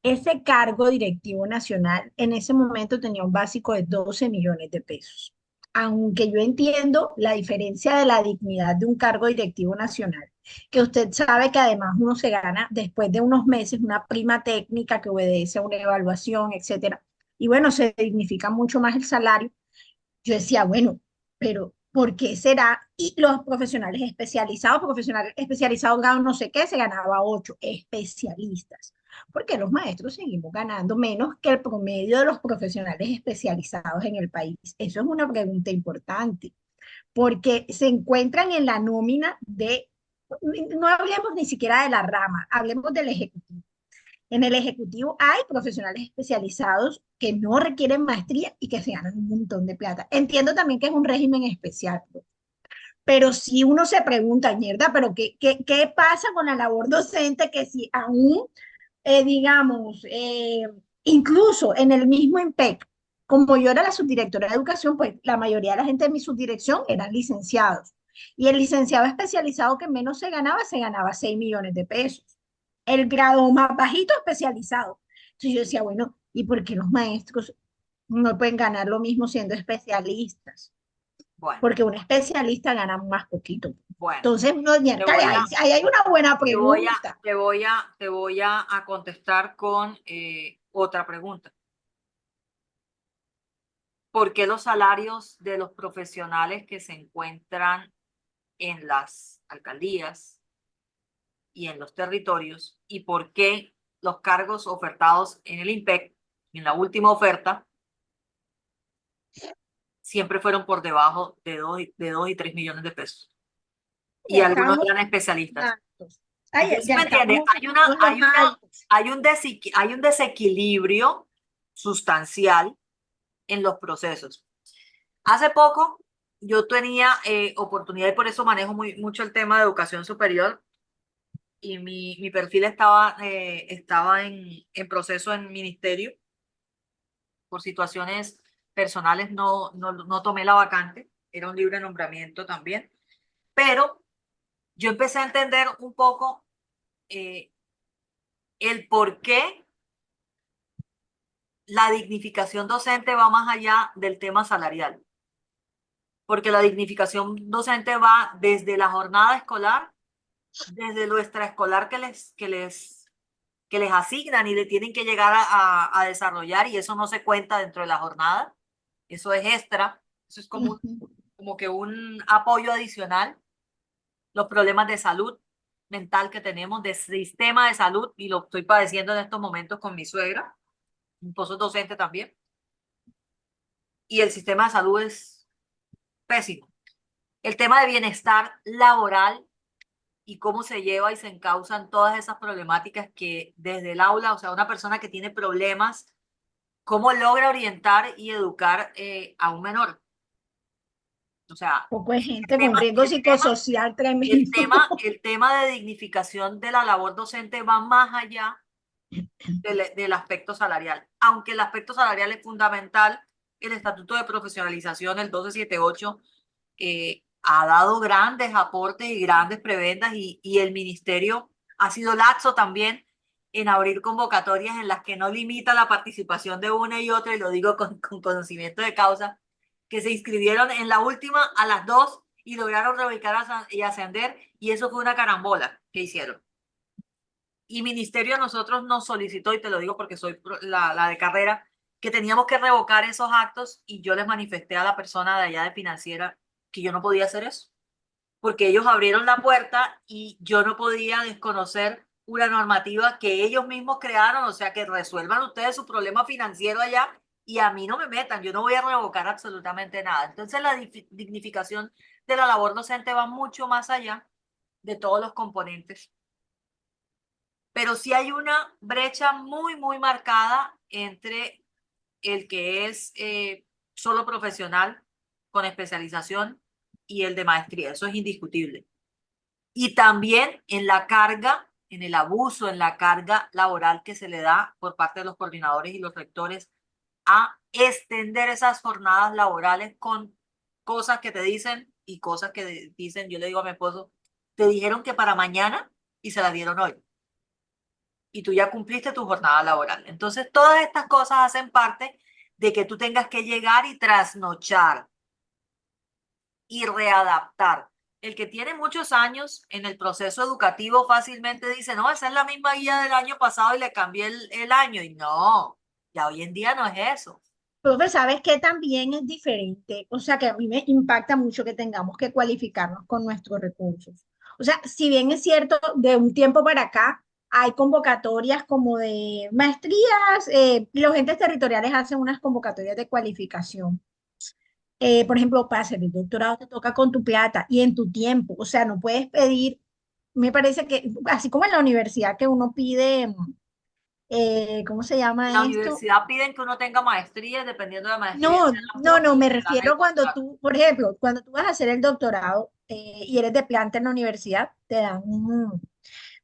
Ese cargo directivo nacional en ese momento tenía un básico de 12 millones de pesos. Aunque yo entiendo la diferencia de la dignidad de un cargo directivo nacional, que usted sabe que además uno se gana después de unos meses una prima técnica que obedece a una evaluación, etcétera. Y bueno, se dignifica mucho más el salario. Yo decía, bueno, pero ¿por qué será? Y los profesionales especializados ganaban no sé qué, se ganaba 8 especialistas. Porque los maestros seguimos ganando menos que el promedio de los profesionales especializados en el país. Eso es una pregunta importante, porque se encuentran en la nómina no hablemos ni siquiera de la rama, hablemos del ejecutivo. En el ejecutivo hay profesionales especializados que no requieren maestría y que se ganan un montón de plata. Entiendo también que es un régimen especial, pero si uno se pregunta, mierda, pero ¿qué pasa con la labor docente que si aún, digamos, incluso en el mismo IMPEC, como yo era la subdirectora de educación, pues la mayoría de la gente de mi subdirección eran licenciados. Y el licenciado especializado que menos se ganaba 6 millones de pesos. El grado más bajito especializado. Entonces yo decía, bueno, ¿y por qué los maestros no pueden ganar lo mismo siendo especialistas? Bueno, Porque un especialista gana más poquito. bueno, Entonces, no, te miércoles, voy a, ahí hay una buena pregunta. te voy a contestar con otra pregunta. ¿Por qué los salarios de los profesionales que se encuentran en las alcaldías y en los territorios y por qué los cargos ofertados en el IMPEC, en la última oferta, siempre fueron por debajo de 2 y 3 millones de pesos? Y Ya algunos estamos eran especialistas. altos. Ay, Entonces, ¿sí ya me entiendes? estamos en los altos. Hay un desequilibrio sustancial en los procesos. Hace poco yo tenía oportunidad y por eso manejo mucho el tema de educación superior y mi perfil estaba en proceso en ministerio. Por situaciones personales no tomé la vacante, era un libre nombramiento también, pero yo empecé a entender un poco eh, el por qué la dignificación docente va más allá del tema salarial, porque la dignificación docente va desde la jornada escolar, desde lo extraescolar que les asignan y le tienen que llegar a desarrollar y eso no se cuenta dentro de la jornada, eso es extra, eso es Ujú. como que un apoyo adicional, los problemas de salud mental que tenemos, de sistema de salud, y lo estoy padeciendo en estos momentos con mi suegra, mi esposo es docente también, y el sistema de salud es pésimo. El tema de bienestar laboral y cómo se lleva y se encausan todas esas problemáticas que desde el aula, o sea, una persona que tiene problemas, cómo logra orientar y educar a un menor. O sea, Poco de gente con riesgo el tema, psicosocial tremendo. el tema de dignificación de la labor docente va más allá del aspecto salarial. Aunque el aspecto salarial es fundamental, el Estatuto de Profesionalización, el 1278, ha dado grandes aportes y grandes prebendas y el ministerio ha sido laxo también en abrir convocatorias en las que no limita la participación de una y otra, y lo digo con conocimiento de causa, que se inscribieron en la última a las 2 y lograron reubicar y ascender, y eso fue una carambola que hicieron. Y ministerio a nosotros nos solicitó, y te lo digo porque soy la de carrera, que teníamos que revocar esos actos y yo les manifesté a la persona de allá de financiera que yo no podía hacer eso, porque ellos abrieron la puerta y yo no podía desconocer una normativa que ellos mismos crearon, o sea, que resuelvan ustedes su problema financiero allá y a mí no me metan, yo no voy a revocar absolutamente nada. Entonces la dignificación de la labor docente va mucho más allá de todos los componentes. Pero sí hay una brecha muy, muy marcada entre el que es solo profesional con especialización y el de maestría. Eso es indiscutible. Y también en la carga, en el abuso, en la carga laboral que se le da por parte de los coordinadores y los rectores a extender esas jornadas laborales con cosas que te dicen y cosas que dicen, yo le digo a mi esposo, te dijeron que para mañana y se la dieron hoy. Y tú ya cumpliste tu jornada laboral. Entonces, todas estas cosas hacen parte de que tú tengas que llegar y trasnochar y readaptar. El que tiene muchos años en el proceso educativo fácilmente dice, no, esa es la misma guía del año pasado y le cambié el año. Y no, ya hoy en día no es eso. Profe, ¿sabes qué también es diferente? O sea, que a mí me impacta mucho que tengamos que cualificarnos con nuestros recursos. O sea, si bien es cierto, de un tiempo para acá hay convocatorias como de maestrías, los entes territoriales hacen unas convocatorias de cualificación. Por ejemplo, para hacer el doctorado te toca con tu plata y en tu tiempo. O sea, no puedes pedir, me parece que, así como en la universidad que uno pide, ¿cómo se En llama la esto? universidad piden que uno tenga maestría, dependiendo de la maestría, No, sea la no, no, pública, me la refiero cuando regular. tú, por ejemplo, cuando tú vas a hacer el doctorado y eres de planta en la universidad, te dan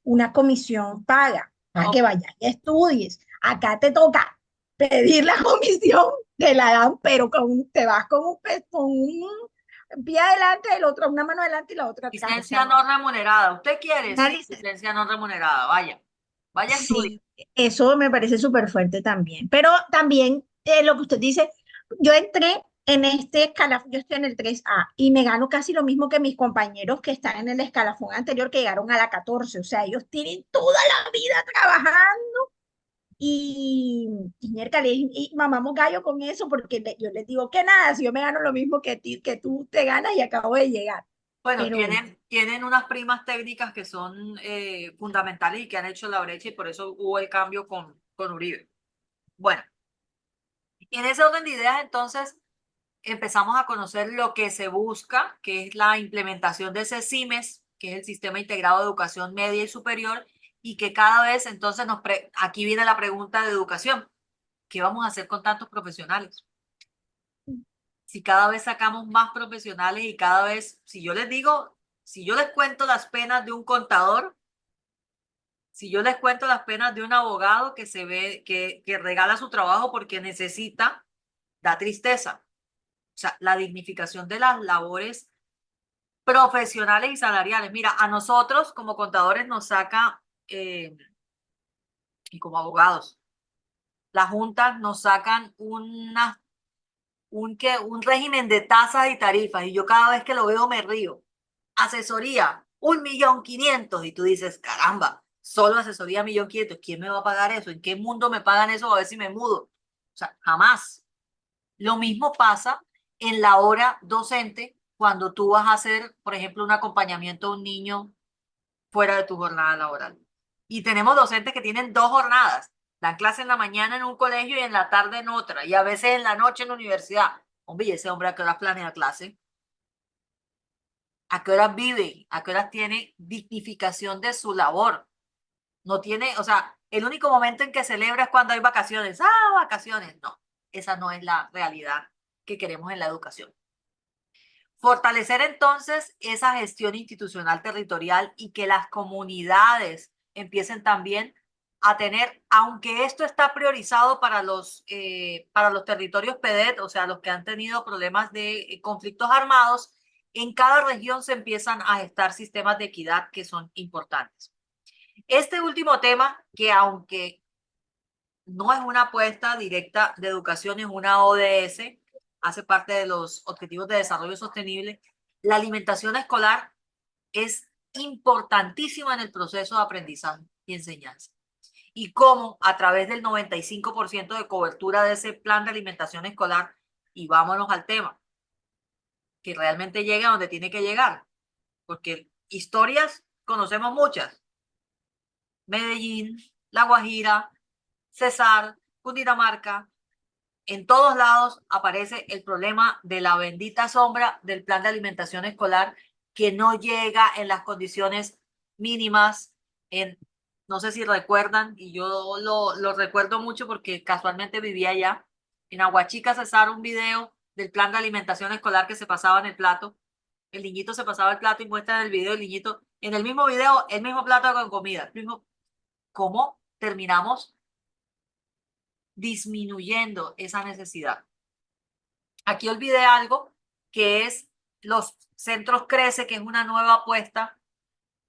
una comisión paga para que Ok. vayas y estudies. Acá te toca pedir la comisión, te la dan, pero te vas con un pie adelante, el otro, una mano adelante y la otra atrás. O sea, Licencia no, no remunerada. ¿Usted quiere? una Sí, licencia. licencia no remunerada. Vaya, vaya a estudiar. Sí, eso me parece súper fuerte también. Pero también lo que usted dice, yo entré en este escalafón, yo estoy en el 3A y me gano casi lo mismo que mis compañeros que están en el escalafón anterior que llegaron a la 14. O sea, ellos tienen toda la vida trabajando y, miércoles, y mamamos gallo con eso porque yo les digo que nada, si yo me gano lo mismo que, que tú te ganas y acabo de llegar. Bueno, Pero tienen unas primas técnicas que son fundamentales y que han hecho la brecha y por eso hubo el cambio con Uribe. Bueno, y en ese orden de ideas, entonces, empezamos a conocer lo que se busca, que es la implementación de ese SIMES, que es el Sistema Integrado de Educación Media y Superior, y que cada vez, entonces, aquí viene la pregunta de educación. ¿Qué vamos a hacer con tantos profesionales? Si cada vez sacamos más profesionales y cada vez, si yo les digo, si yo les cuento las penas de un contador, si yo les cuento las penas de un abogado que se ve, que regala su trabajo porque necesita, da tristeza. O sea, la dignificación de las labores profesionales y salariales. Mira, a nosotros como contadores nos saca, y como abogados, las juntas nos sacan un régimen de tasas y tarifas y yo cada vez que lo veo me río. Asesoría, 1.500.000 y tú dices, caramba, solo asesoría 1.500.000, ¿quién me va a pagar eso? ¿En qué mundo me pagan eso a ver si me mudo? O sea, jamás. Lo mismo pasa en la hora docente cuando tú vas a hacer, por ejemplo, un acompañamiento a un niño fuera de tu jornada laboral. Y tenemos docentes que tienen dos jornadas, dan clase en la mañana en un colegio y en la tarde en otra, y a veces en la noche en la universidad. Hombre, ¿y ese hombre a qué horas planea clase? ¿A qué horas vive? ¿A qué horas tiene dignificación de su labor? No tiene, o sea, el único momento en que celebra es cuando hay vacaciones. Ah, vacaciones. No, esa no es la realidad que queremos en la educación. Fortalecer entonces esa gestión institucional territorial y que las comunidades empiecen también a tener, aunque esto está priorizado para los territorios PEDET, o sea, los que han tenido problemas de conflictos armados, en cada región se empiezan a gestar sistemas de equidad que son importantes. Este último tema, que aunque no es una apuesta directa de educación, es una ODS, hace parte de los Objetivos de Desarrollo Sostenible. La alimentación escolar es importantísima en el proceso de aprendizaje y enseñanza. y cómo a través del 95% de cobertura de ese plan de alimentación escolar, y vámonos al tema, que realmente llegue a donde tiene que llegar, porque historias conocemos muchas. Medellín, La Guajira, Cesar, Cundinamarca, en todos lados aparece el problema de la bendita sombra del plan de alimentación escolar que no llega en las condiciones mínimas. No sé si recuerdan, y yo lo recuerdo mucho porque casualmente vivía allá, en Aguachica, Cesar, un video del plan de alimentación escolar que se pasaba en el plato. El niñito se pasaba el plato y muestra en el video el niñito, en el mismo video, el mismo plato con comida. ¿Cómo terminamos disminuyendo esa necesidad? Aquí olvidé algo que es los centros Crece, que es una nueva apuesta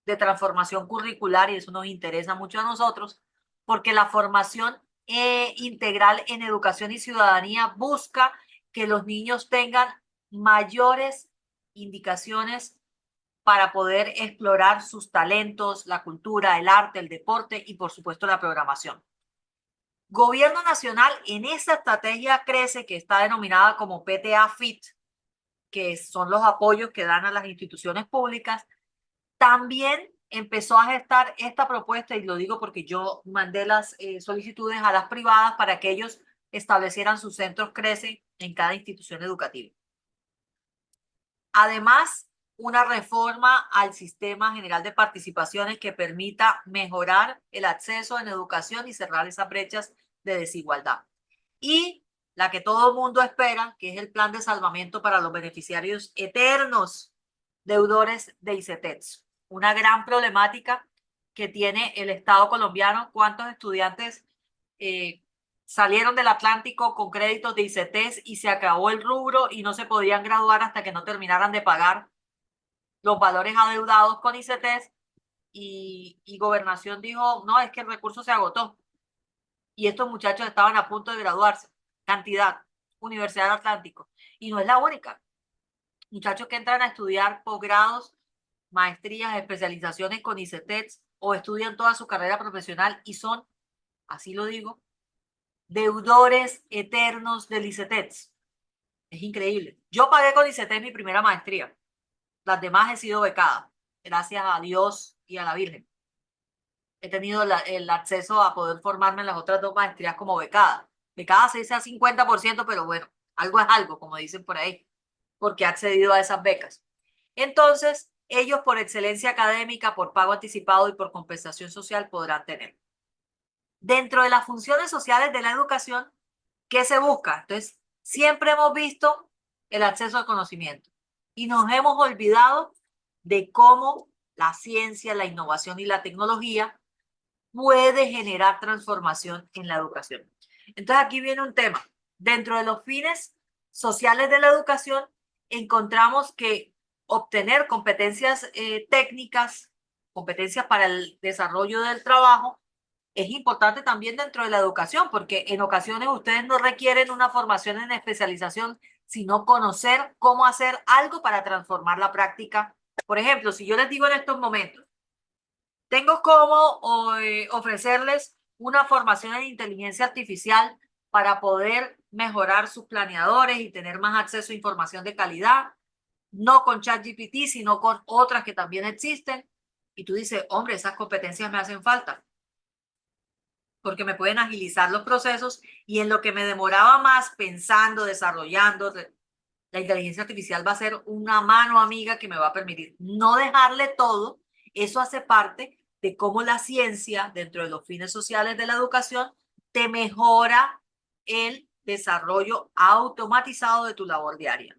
de transformación curricular y eso nos interesa mucho a nosotros porque la formación integral en educación y ciudadanía busca que los niños tengan mayores indicaciones para poder explorar sus talentos, la cultura, el arte, el deporte y por supuesto la programación. Gobierno Nacional en esa estrategia Crece, que está denominada como PTA FIT, que son los apoyos que dan a las instituciones públicas, también empezó a gestar esta propuesta, y lo digo porque yo mandé las solicitudes a las privadas para que ellos establecieran sus centros Crece en cada institución educativa. Además, una reforma al sistema general de participaciones que permita mejorar el acceso en educación y cerrar esas brechas de desigualdad. Y la que todo el mundo espera, que es el plan de salvamento para los beneficiarios eternos deudores de ICETEX. Una gran problemática que tiene el Estado colombiano. ¿Cuántos estudiantes salieron del Atlántico con créditos de ICETEX y se acabó el rubro y no se podían graduar hasta que no terminaran de pagar los valores adeudados con ICETEX? Y Gobernación dijo, no, es que el recurso se agotó. Y estos muchachos estaban a punto de graduarse. Cantidad, Universidad del Atlántico. Y no es la única. Muchachos que entran a estudiar posgrados, maestrías, especializaciones con ICETEX o estudian toda su carrera profesional y son, así lo digo, deudores eternos del ICETEX. Es increíble. Yo pagué con ICETEX mi primera maestría. Las demás he sido becada, gracias a Dios y a la Virgen. He tenido el acceso a poder formarme en las otras dos maestrías como becada. Becada se dice a 50%, pero bueno, algo es algo, como dicen por ahí, porque he accedido a esas becas. Entonces, ellos por excelencia académica, por pago anticipado y por compensación social podrán tener. Dentro de las funciones sociales de la educación, ¿qué se busca? Entonces, siempre hemos visto el acceso al conocimiento y nos hemos olvidado de cómo la ciencia, la innovación y la tecnología puede generar transformación en la educación. Entonces, aquí viene un tema. Dentro de los fines sociales de la educación, encontramos que obtener competencias técnicas, competencias para el desarrollo del trabajo, es importante también dentro de la educación, porque en ocasiones ustedes no requieren una formación en especialización, sino conocer cómo hacer algo para transformar la práctica. Por ejemplo, si yo les digo en estos momentos, tengo cómo ofrecerles una formación en inteligencia artificial para poder mejorar sus planeadores y tener más acceso a información de calidad, no con ChatGPT, sino con otras que también existen. Y tú dices, hombre, esas competencias me hacen falta, porque me pueden agilizar los procesos y en lo que me demoraba más pensando, desarrollando, la inteligencia artificial va a ser una mano amiga que me va a permitir no dejarle todo. Eso hace parte de cómo la ciencia, dentro de los fines sociales de la educación, te mejora el desarrollo automatizado de tu labor diaria.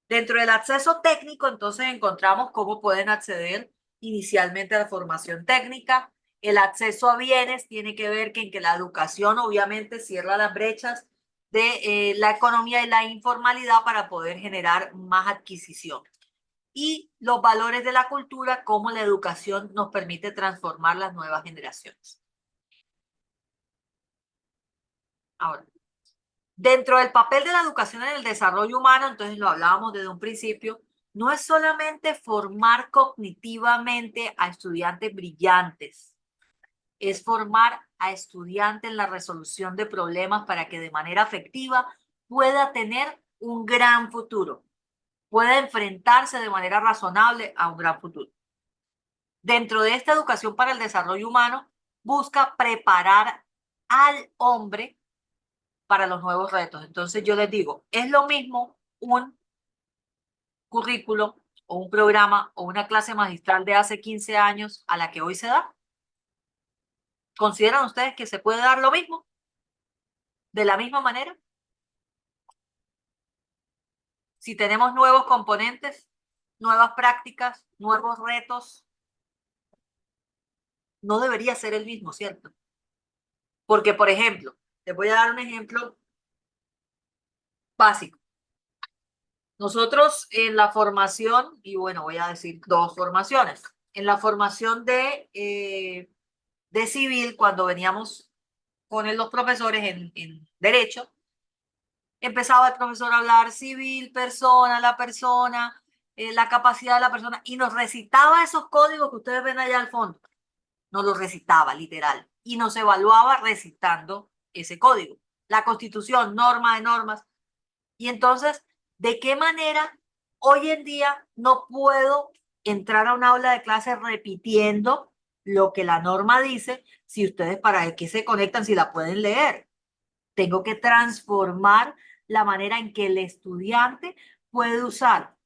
Dentro del acceso técnico, entonces encontramos cómo pueden acceder inicialmente a la formación técnica. El acceso a bienes tiene que ver en que la educación obviamente cierra las brechas de la economía y la informalidad para poder generar más adquisición. Y los valores de la cultura, cómo la educación nos permite transformar las nuevas generaciones. Ahora, dentro del papel de la educación en el desarrollo humano, entonces lo hablábamos desde un principio, no es solamente formar cognitivamente a estudiantes brillantes, es formar a estudiante en la resolución de problemas para que de manera efectiva pueda tener un gran futuro, pueda enfrentarse de manera razonable a un gran futuro. Dentro de esta educación para el desarrollo humano, busca preparar al hombre para los nuevos retos. Entonces yo les digo, es lo mismo un currículo o un programa o una clase magistral de hace 15 años a la que hoy se da. ¿Consideran ustedes que se puede dar lo mismo? ¿De la misma manera? Si tenemos nuevos componentes, nuevas prácticas, nuevos retos, no debería ser el mismo, ¿cierto? Porque, por ejemplo, les voy a dar un ejemplo básico. Nosotros en la formación, y bueno, voy a decir dos formaciones. En la formación de civil, cuando veníamos con los profesores en Derecho, empezaba el profesor a hablar civil, persona, la capacidad de la persona, y nos recitaba esos códigos que ustedes ven allá al fondo. Nos los recitaba, literal, y nos evaluaba recitando ese código. La Constitución, norma de normas. Y entonces, ¿de qué manera hoy en día no puedo entrar a un aula de clase repitiendo lo que la norma dice si ustedes para qué se conectan si la pueden leer? Tengo que transformar la manera en que el estudiante puede usar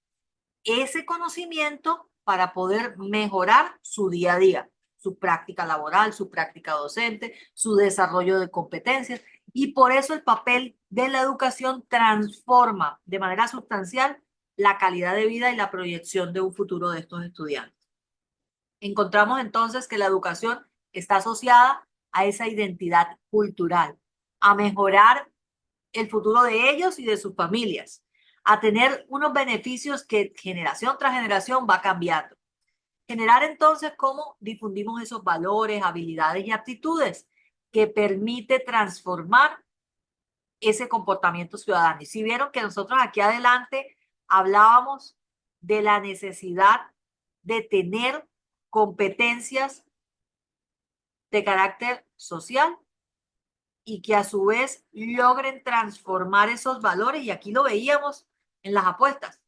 ese conocimiento para poder mejorar su día a día, su práctica laboral, su práctica docente, su desarrollo de competencias. Y por eso el papel de la educación transforma de manera sustancial la calidad de vida y la proyección de un futuro de estos estudiantes. Encontramos entonces que la educación está asociada a esa identidad cultural, a mejorar el futuro de ellos y de sus familias, a tener unos beneficios que generación tras generación va cambiando. Generar entonces cómo difundimos esos valores, habilidades y aptitudes que permite transformar ese comportamiento ciudadano. Y si vieron que nosotros aquí adelante hablábamos de la necesidad de tener competencias de carácter social y que a su vez logren transformar esos valores. Y aquí lo veíamos en las apuestas.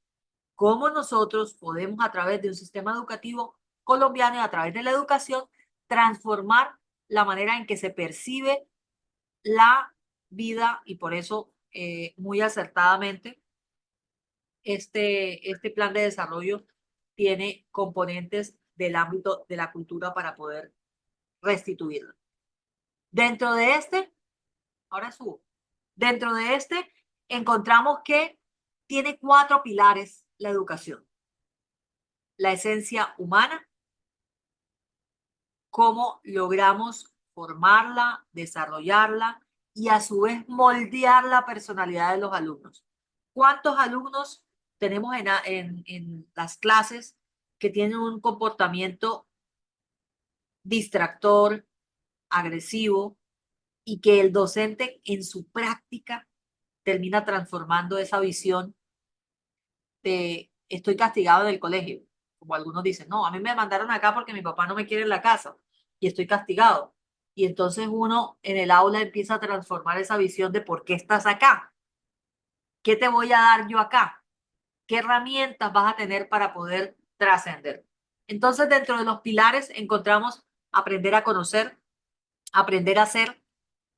Cómo nosotros podemos a través de un sistema educativo colombiano y a través de la educación transformar la manera en que se percibe la vida y por eso muy acertadamente este plan de desarrollo tiene componentes del ámbito de la cultura para poder restituirlo. Dentro de ahora subo, dentro de encontramos que tiene 4 pilares la educación. La esencia humana, cómo logramos formarla, desarrollarla y a su vez moldear la personalidad de los alumnos. ¿Cuántos alumnos tenemos en las clases que tienen un comportamiento distractor, agresivo y que el docente en su práctica termina transformando esa visión de estoy castigado del colegio? Como algunos dicen, no, a mí me mandaron acá porque mi papá no me quiere en la casa y estoy castigado. Y entonces uno en el aula empieza a transformar esa visión de por qué estás acá, qué te voy a dar yo acá, qué herramientas vas a tener para poder trascender. Entonces, dentro de los pilares encontramos aprender a conocer, aprender a ser,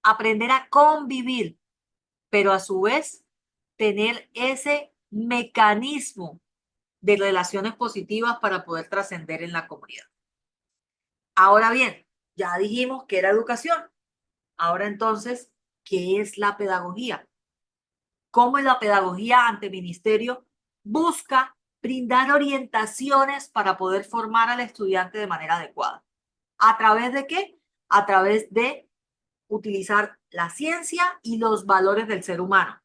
aprender a convivir, pero a su vez tener ese mecanismo de relaciones positivas para poder trascender en la comunidad. Ahora bien, ya dijimos que era educación. Ahora entonces, ¿qué es la pedagogía? ¿Cómo la pedagogía ante ministerio busca brindar orientaciones para poder formar al estudiante de manera adecuada? ¿A través de qué? A través de utilizar la ciencia y los valores del ser humano.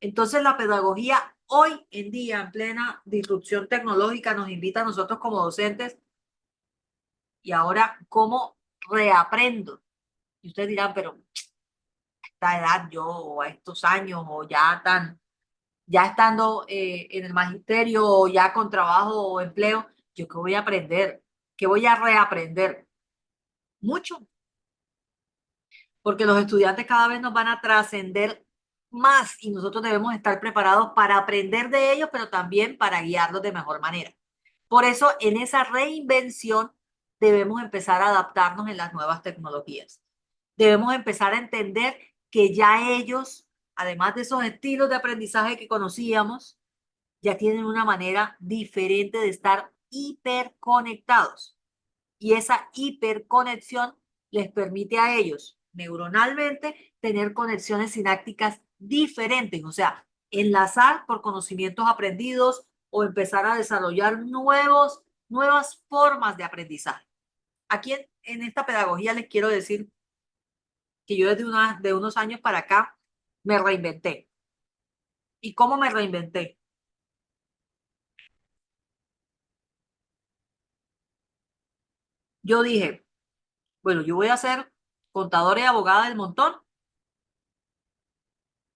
Entonces, la pedagogía hoy en día, en plena disrupción tecnológica, nos invita a nosotros como docentes y ahora, ¿cómo reaprendo? Y ustedes dirán, pero a esta edad yo, o a estos años, o ya estando en el magisterio, o ya con trabajo o empleo, ¿yo qué voy a aprender? ¿Qué voy a reaprender? Mucho. porque los estudiantes cada vez nos van a trascender más y nosotros debemos estar preparados para aprender de ellos, pero también para guiarlos de mejor manera. Por eso, en esa reinvención debemos empezar a adaptarnos en las nuevas tecnologías. Debemos empezar a entender que ya ellos, además de esos estilos de aprendizaje que conocíamos, ya tienen una manera diferente de estar hiperconectados. Y esa hiperconexión les permite a ellos neuronalmente tener conexiones sinápticas diferentes, o sea, enlazar por conocimientos aprendidos o empezar a desarrollar nuevas formas de aprendizaje. Aquí en esta pedagogía les quiero decir que yo de unos años para acá me reinventé. ¿Y cómo me reinventé? Yo dije, bueno, yo voy a ser contadora y abogada del montón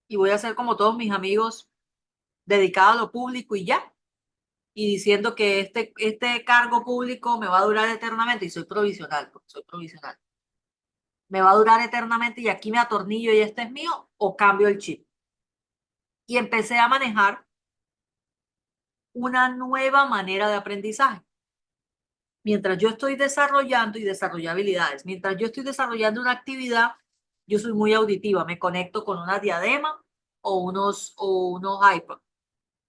y voy a ser como todos mis amigos dedicada a lo público y ya, y diciendo que este cargo público me va a durar eternamente y soy provisional, porque soy provisional. Me va a durar eternamente y aquí me atornillo y este es mío o cambio el chip. Y empecé a manejar una nueva manera de aprendizaje. Mientras yo estoy desarrollando y desarrollé habilidades, mientras yo estoy desarrollando una actividad, yo soy muy auditiva, me conecto con una diadema o unos iPod.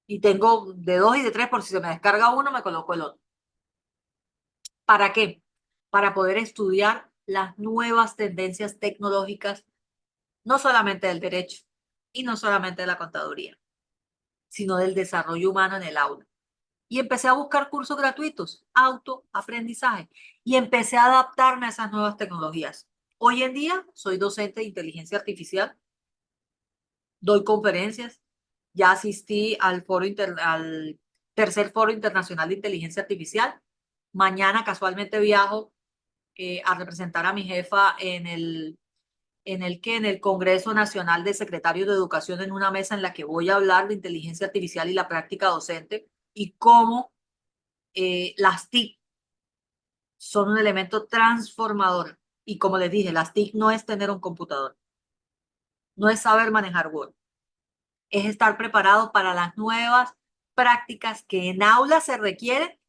Y tengo de 2 y de 3 por si se me descarga uno, me coloco el otro. ¿Para qué? Para poder estudiar las nuevas tendencias tecnológicas, no solamente del derecho y no solamente de la contaduría, sino del desarrollo humano en el aula. Y empecé a buscar cursos gratuitos, autoaprendizaje, y empecé a adaptarme a esas nuevas tecnologías. Hoy en día soy docente de inteligencia artificial, doy conferencias, ya asistí al tercer foro internacional de inteligencia artificial. Mañana casualmente viajo a representar a mi jefa en el Congreso Nacional de Secretarios de Educación en una mesa en la que voy a hablar de inteligencia artificial y la práctica docente y cómo las TIC son un elemento transformador. Y como les dije, las TIC no es tener un computador, no es saber manejar Word, es estar preparado para las nuevas prácticas que en aula se requieren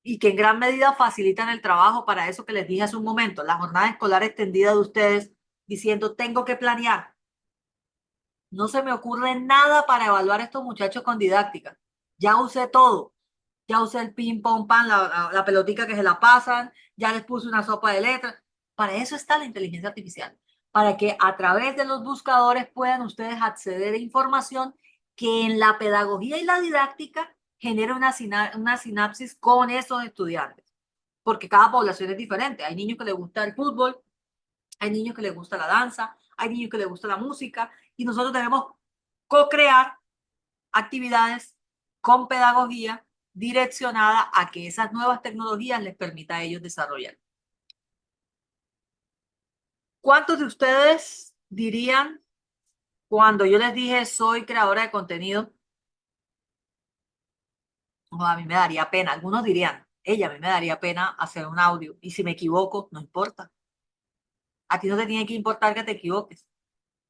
y que en gran medida facilitan el trabajo para eso que les dije hace un momento, la jornada escolar extendida de ustedes diciendo tengo que planear. No se me ocurre nada para evaluar a estos muchachos con didáctica. Ya usé todo. Ya usé el ping pong pan, la pelotica que se la pasan, ya les puse una sopa de letras. Para eso está la inteligencia artificial, para que a través de los buscadores puedan ustedes acceder a información que en la pedagogía y la didáctica genere una sinapsis con esos estudiantes, porque cada población es diferente. Hay niños que les gusta el fútbol, hay niños que les gusta la danza, hay niños que les gusta la música, y nosotros debemos co-crear actividades con pedagogía direccionada a que esas nuevas tecnologías les permita a ellos desarrollar. ¿Cuántos de ustedes dirían cuando yo les dije soy creadora de contenido? No, a mí me daría pena. Algunos dirían, a mí me daría pena hacer un audio y si me equivoco, no importa. A ti no te tiene que importar que te equivoques.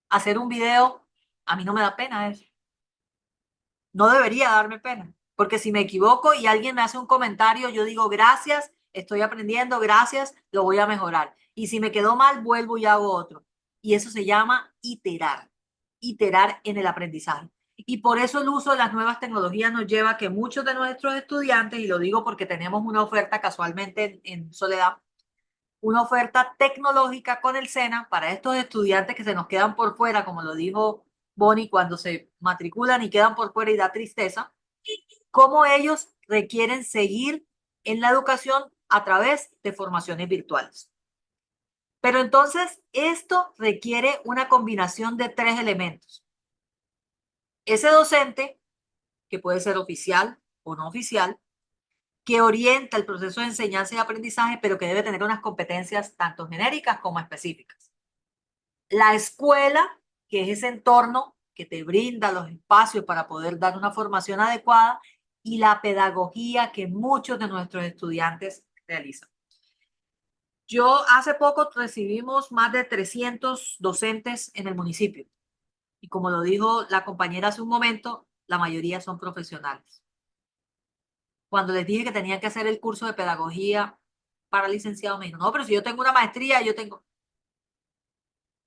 Hacer un video, a mí no me da pena eso. No debería darme pena, porque si me equivoco y alguien me hace un comentario, yo digo gracias, estoy aprendiendo, gracias, lo voy a mejorar. Y si me quedó mal, vuelvo y hago otro. Y eso se llama iterar en el aprendizaje. Y por eso el uso de las nuevas tecnologías nos lleva a que muchos de nuestros estudiantes, y lo digo porque tenemos una oferta casualmente en Soledad, una oferta tecnológica con el SENA para estos estudiantes que se nos quedan por fuera, como lo dijo Bonnie, cuando se matriculan y quedan por fuera y da tristeza, cómo ellos requieren seguir en la educación a través de formaciones virtuales. Pero entonces esto requiere una combinación de 3 elementos. Ese docente, que puede ser oficial o no oficial, que orienta el proceso de enseñanza y aprendizaje, pero que debe tener unas competencias tanto genéricas como específicas. La escuela, que es ese entorno que te brinda los espacios para poder dar una formación adecuada, y la pedagogía que muchos de nuestros estudiantes realizan. Yo hace poco recibimos más de 300 docentes en el municipio. Y como lo dijo la compañera hace un momento, la mayoría son profesionales. Cuando les dije que tenían que hacer el curso de pedagogía para licenciados, me dijo, no, pero si yo tengo una maestría,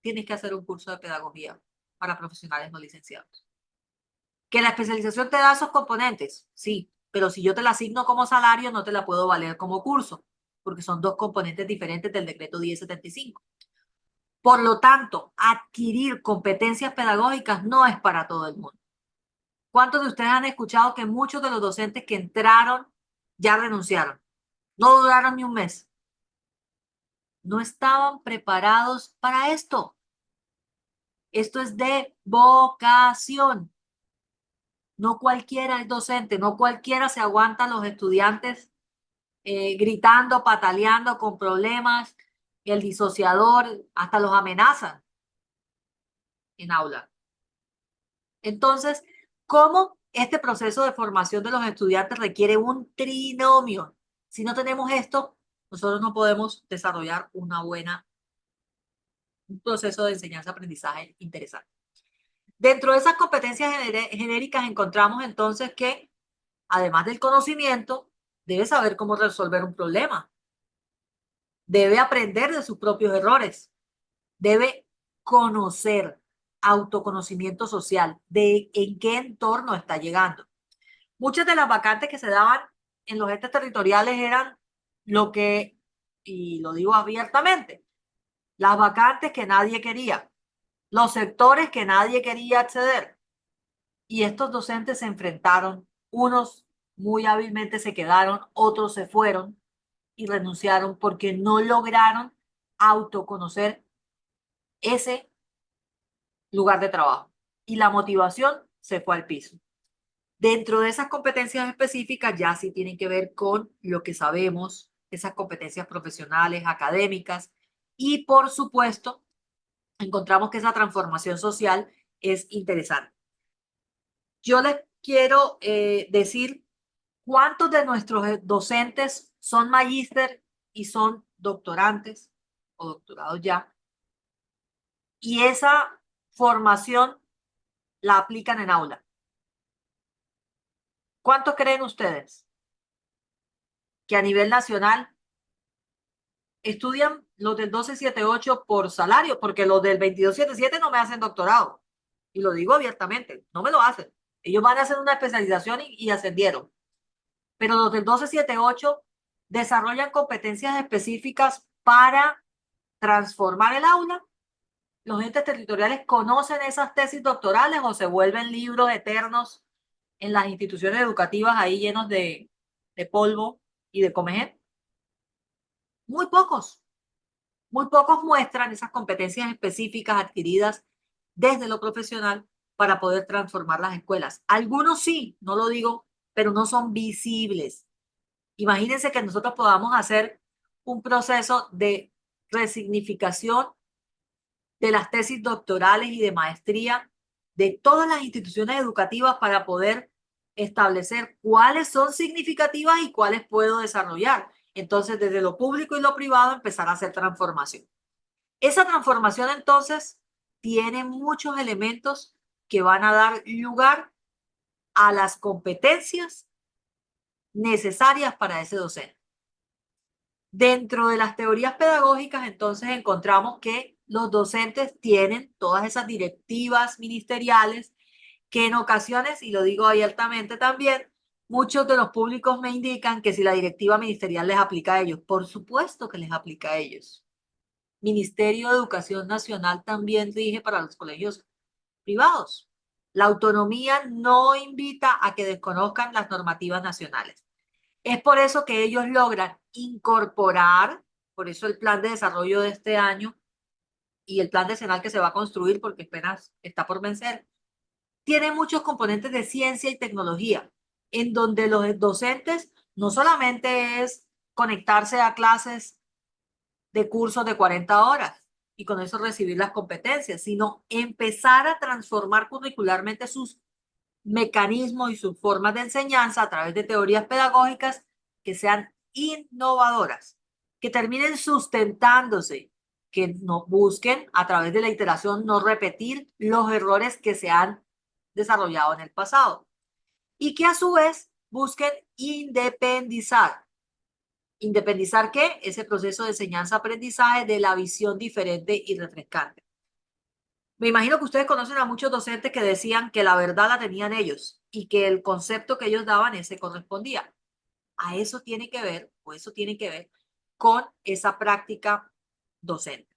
tienes que hacer un curso de pedagogía para profesionales no licenciados. ¿Que la especialización te da esos componentes? Sí, pero si yo te la asigno como salario, no te la puedo valer como curso, porque son dos componentes diferentes del decreto 1075. Por lo tanto, adquirir competencias pedagógicas no es para todo el mundo. ¿Cuántos de ustedes han escuchado que muchos de los docentes que entraron ya renunciaron? No duraron ni un mes. No estaban preparados para esto. Esto es de vocación. No cualquiera es docente, no cualquiera se aguanta a los estudiantes gritando, pataleando, con problemas. El disociador hasta los amenazan en aula. Entonces, ¿cómo este proceso de formación de los estudiantes requiere un trinomio? Si no tenemos esto, nosotros no podemos desarrollar un proceso de enseñanza-aprendizaje interesante. Dentro de esas competencias genéricas encontramos entonces que, además del conocimiento, debe saber cómo resolver un problema. Debe aprender de sus propios errores. Debe conocer, autoconocimiento social, de en qué entorno está llegando. Muchas de las vacantes que se daban en los entes territoriales eran lo que, y lo digo abiertamente, las vacantes que nadie quería, los sectores que nadie quería acceder. Y estos docentes se enfrentaron, unos muy hábilmente se quedaron, otros se fueron y renunciaron porque no lograron autoconocer ese lugar de trabajo. Y la motivación se fue al piso. Dentro de esas competencias específicas ya sí tienen que ver con lo que sabemos, esas competencias profesionales, académicas, y por supuesto, encontramos que esa transformación social es interesante. Yo les quiero decir cuántos de nuestros docentes son magíster y son doctorantes o doctorados ya, y esa formación la aplican en aula. ¿Cuántos creen ustedes que a nivel nacional estudian los del 1278 por salario? Porque los del 2277 no me hacen doctorado. Y lo digo abiertamente, no me lo hacen. Ellos van a hacer una especialización y ascendieron. Pero los del 1278 desarrollan competencias específicas para transformar el aula. Los entes territoriales conocen esas tesis doctorales o se vuelven libros eternos en las instituciones educativas ahí llenos de polvo y de comején. Muy pocos muestran esas competencias específicas adquiridas desde lo profesional para poder transformar las escuelas. Algunos sí, no lo digo, pero no son visibles. Imagínense que nosotros podamos hacer un proceso de resignificación de las tesis doctorales y de maestría de todas las instituciones educativas para poder establecer cuáles son significativas y cuáles puedo desarrollar. Entonces, desde lo público y lo privado, empezar a hacer transformación. Esa transformación, entonces, tiene muchos elementos que van a dar lugar a las competencias necesarias para ese docente. Dentro de las teorías pedagógicas, entonces, encontramos que los docentes tienen todas esas directivas ministeriales que en ocasiones, y lo digo abiertamente también, muchos de los públicos me indican que si la directiva ministerial les aplica a ellos. Por supuesto que les aplica a ellos. Ministerio de Educación Nacional también rige para los colegios privados. La autonomía no invita a que desconozcan las normativas nacionales. Es por eso que ellos logran incorporar, por eso el plan de desarrollo de este año y el plan decenal que se va a construir, porque apenas está por vencer, tiene muchos componentes de ciencia y tecnología, en donde los docentes no solamente es conectarse a clases de cursos de 40 horas y con eso recibir las competencias, sino empezar a transformar curricularmente sus mecanismos y sus formas de enseñanza a través de teorías pedagógicas que sean innovadoras. que terminen sustentándose, que no busquen a través de la iteración no repetir los errores que se han desarrollado en el pasado y que a su vez busquen independizar. ¿Independizar qué? Ese proceso de enseñanza-aprendizaje de la visión diferente y refrescante. Me imagino que ustedes conocen a muchos docentes que decían que la verdad la tenían ellos y que el concepto que ellos daban ese correspondía. A eso tiene que ver, o eso tiene que ver con esa práctica docente.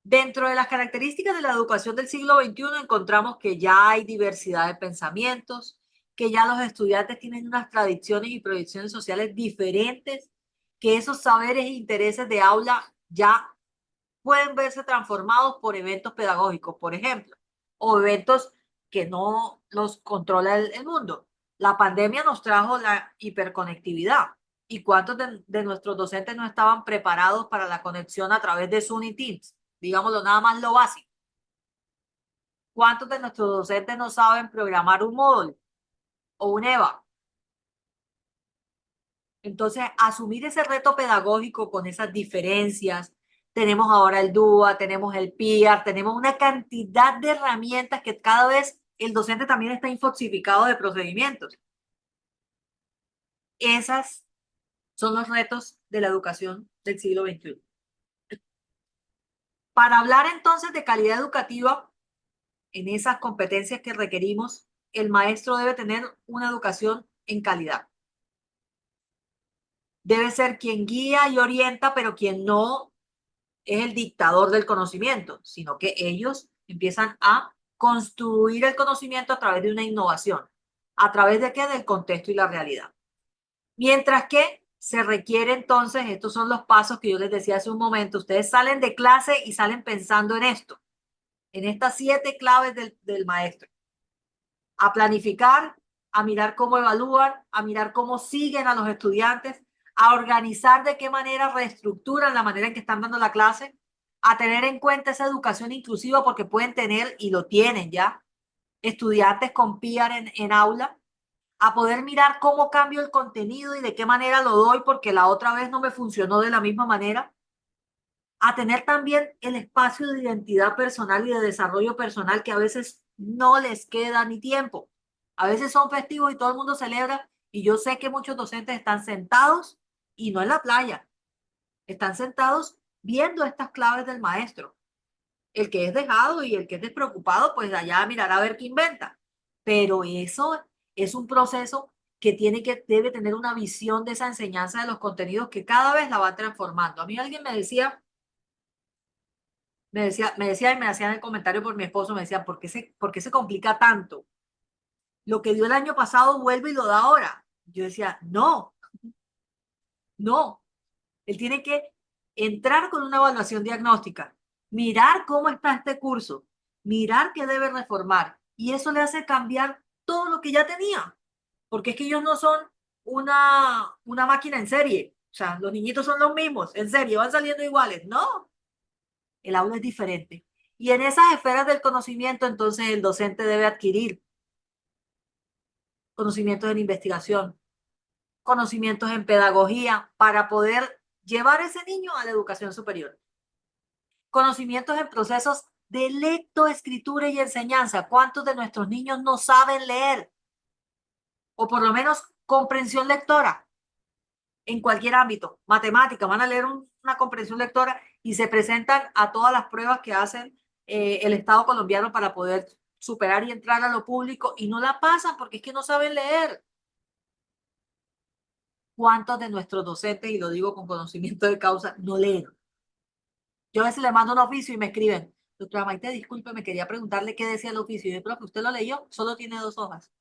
Dentro de las características de la educación del siglo XXI encontramos que ya hay diversidad de pensamientos, que ya los estudiantes tienen unas tradiciones y proyecciones sociales diferentes, que esos saberes e intereses de aula ya pueden verse transformados por eventos pedagógicos, por ejemplo, o eventos que no los controla el mundo. La pandemia nos trajo la hiperconectividad. ¿Y cuántos de nuestros docentes no estaban preparados para la conexión a través de Zoom y Teams? Digámoslo, nada más lo básico. ¿Cuántos de nuestros docentes no saben programar un Moodle o un EVA? Entonces, asumir ese reto pedagógico con esas diferencias, tenemos ahora el DUA, tenemos el PIAR, tenemos una cantidad de herramientas que cada vez el docente también está infoxificado de procedimientos. Esas son los retos de la educación del siglo XXI. Para hablar entonces de calidad educativa, en esas competencias que requerimos, el maestro debe tener una educación en calidad. Debe ser quien guía y orienta, pero quien no es el dictador del conocimiento, sino que ellos empiezan a construir el conocimiento a través de una innovación. ¿A través de qué? Del contexto y la realidad. Mientras que se requiere entonces, estos son los pasos que yo les decía hace un momento, ustedes salen de clase y salen pensando en esto, en estas 7 claves del maestro. A planificar, a mirar cómo evalúan, a mirar cómo siguen a los estudiantes, a organizar de qué manera reestructuran la manera en que están dando la clase, a tener en cuenta esa educación inclusiva porque pueden tener, y lo tienen ya, estudiantes con PIAR en aula, a poder mirar cómo cambio el contenido y de qué manera lo doy porque la otra vez no me funcionó de la misma manera, a tener también el espacio de identidad personal y de desarrollo personal que a veces no les queda ni tiempo. A veces son festivos y todo el mundo celebra y yo sé que muchos docentes están sentados y no en la playa, están sentados viendo estas claves del maestro. El que es dejado y el que es despreocupado, pues allá mirará a ver qué inventa. Pero eso es un proceso que debe tener una visión de esa enseñanza de los contenidos que cada vez la va transformando. A mí alguien me decía y me hacían el comentario por mi esposo, me decía, ¿por qué se complica tanto? Lo que dio el año pasado vuelve y lo da ahora. Yo decía, no, no. Él tiene que entrar con una evaluación diagnóstica, mirar cómo está este curso, mirar qué debe reformar. Y eso le hace cambiar todo lo que ya tenía. Porque es que ellos no son una máquina en serie. O sea, los niñitos son los mismos, en serie, van saliendo iguales. No, el aula es diferente. Y en esas esferas del conocimiento, entonces el docente debe adquirir conocimientos en investigación, conocimientos en pedagogía para poder llevar a ese niño a la educación superior. Conocimientos en procesos de lectoescritura y enseñanza. ¿Cuántos de nuestros niños no saben leer? O por lo menos comprensión lectora en cualquier ámbito. Matemática, van a leer una comprensión lectora y se presentan a todas las pruebas que hacen el Estado colombiano para poder superar y entrar a lo público y no la pasan porque es que no saben leer. ¿Cuántos de nuestros docentes, y lo digo con conocimiento de causa, no leen? Yo a veces le mando un oficio y me escriben, doctora Maite, disculpe, me quería preguntarle qué decía el oficio. Y yo, profe, ¿usted lo leyó? Solo tiene 2 hojas.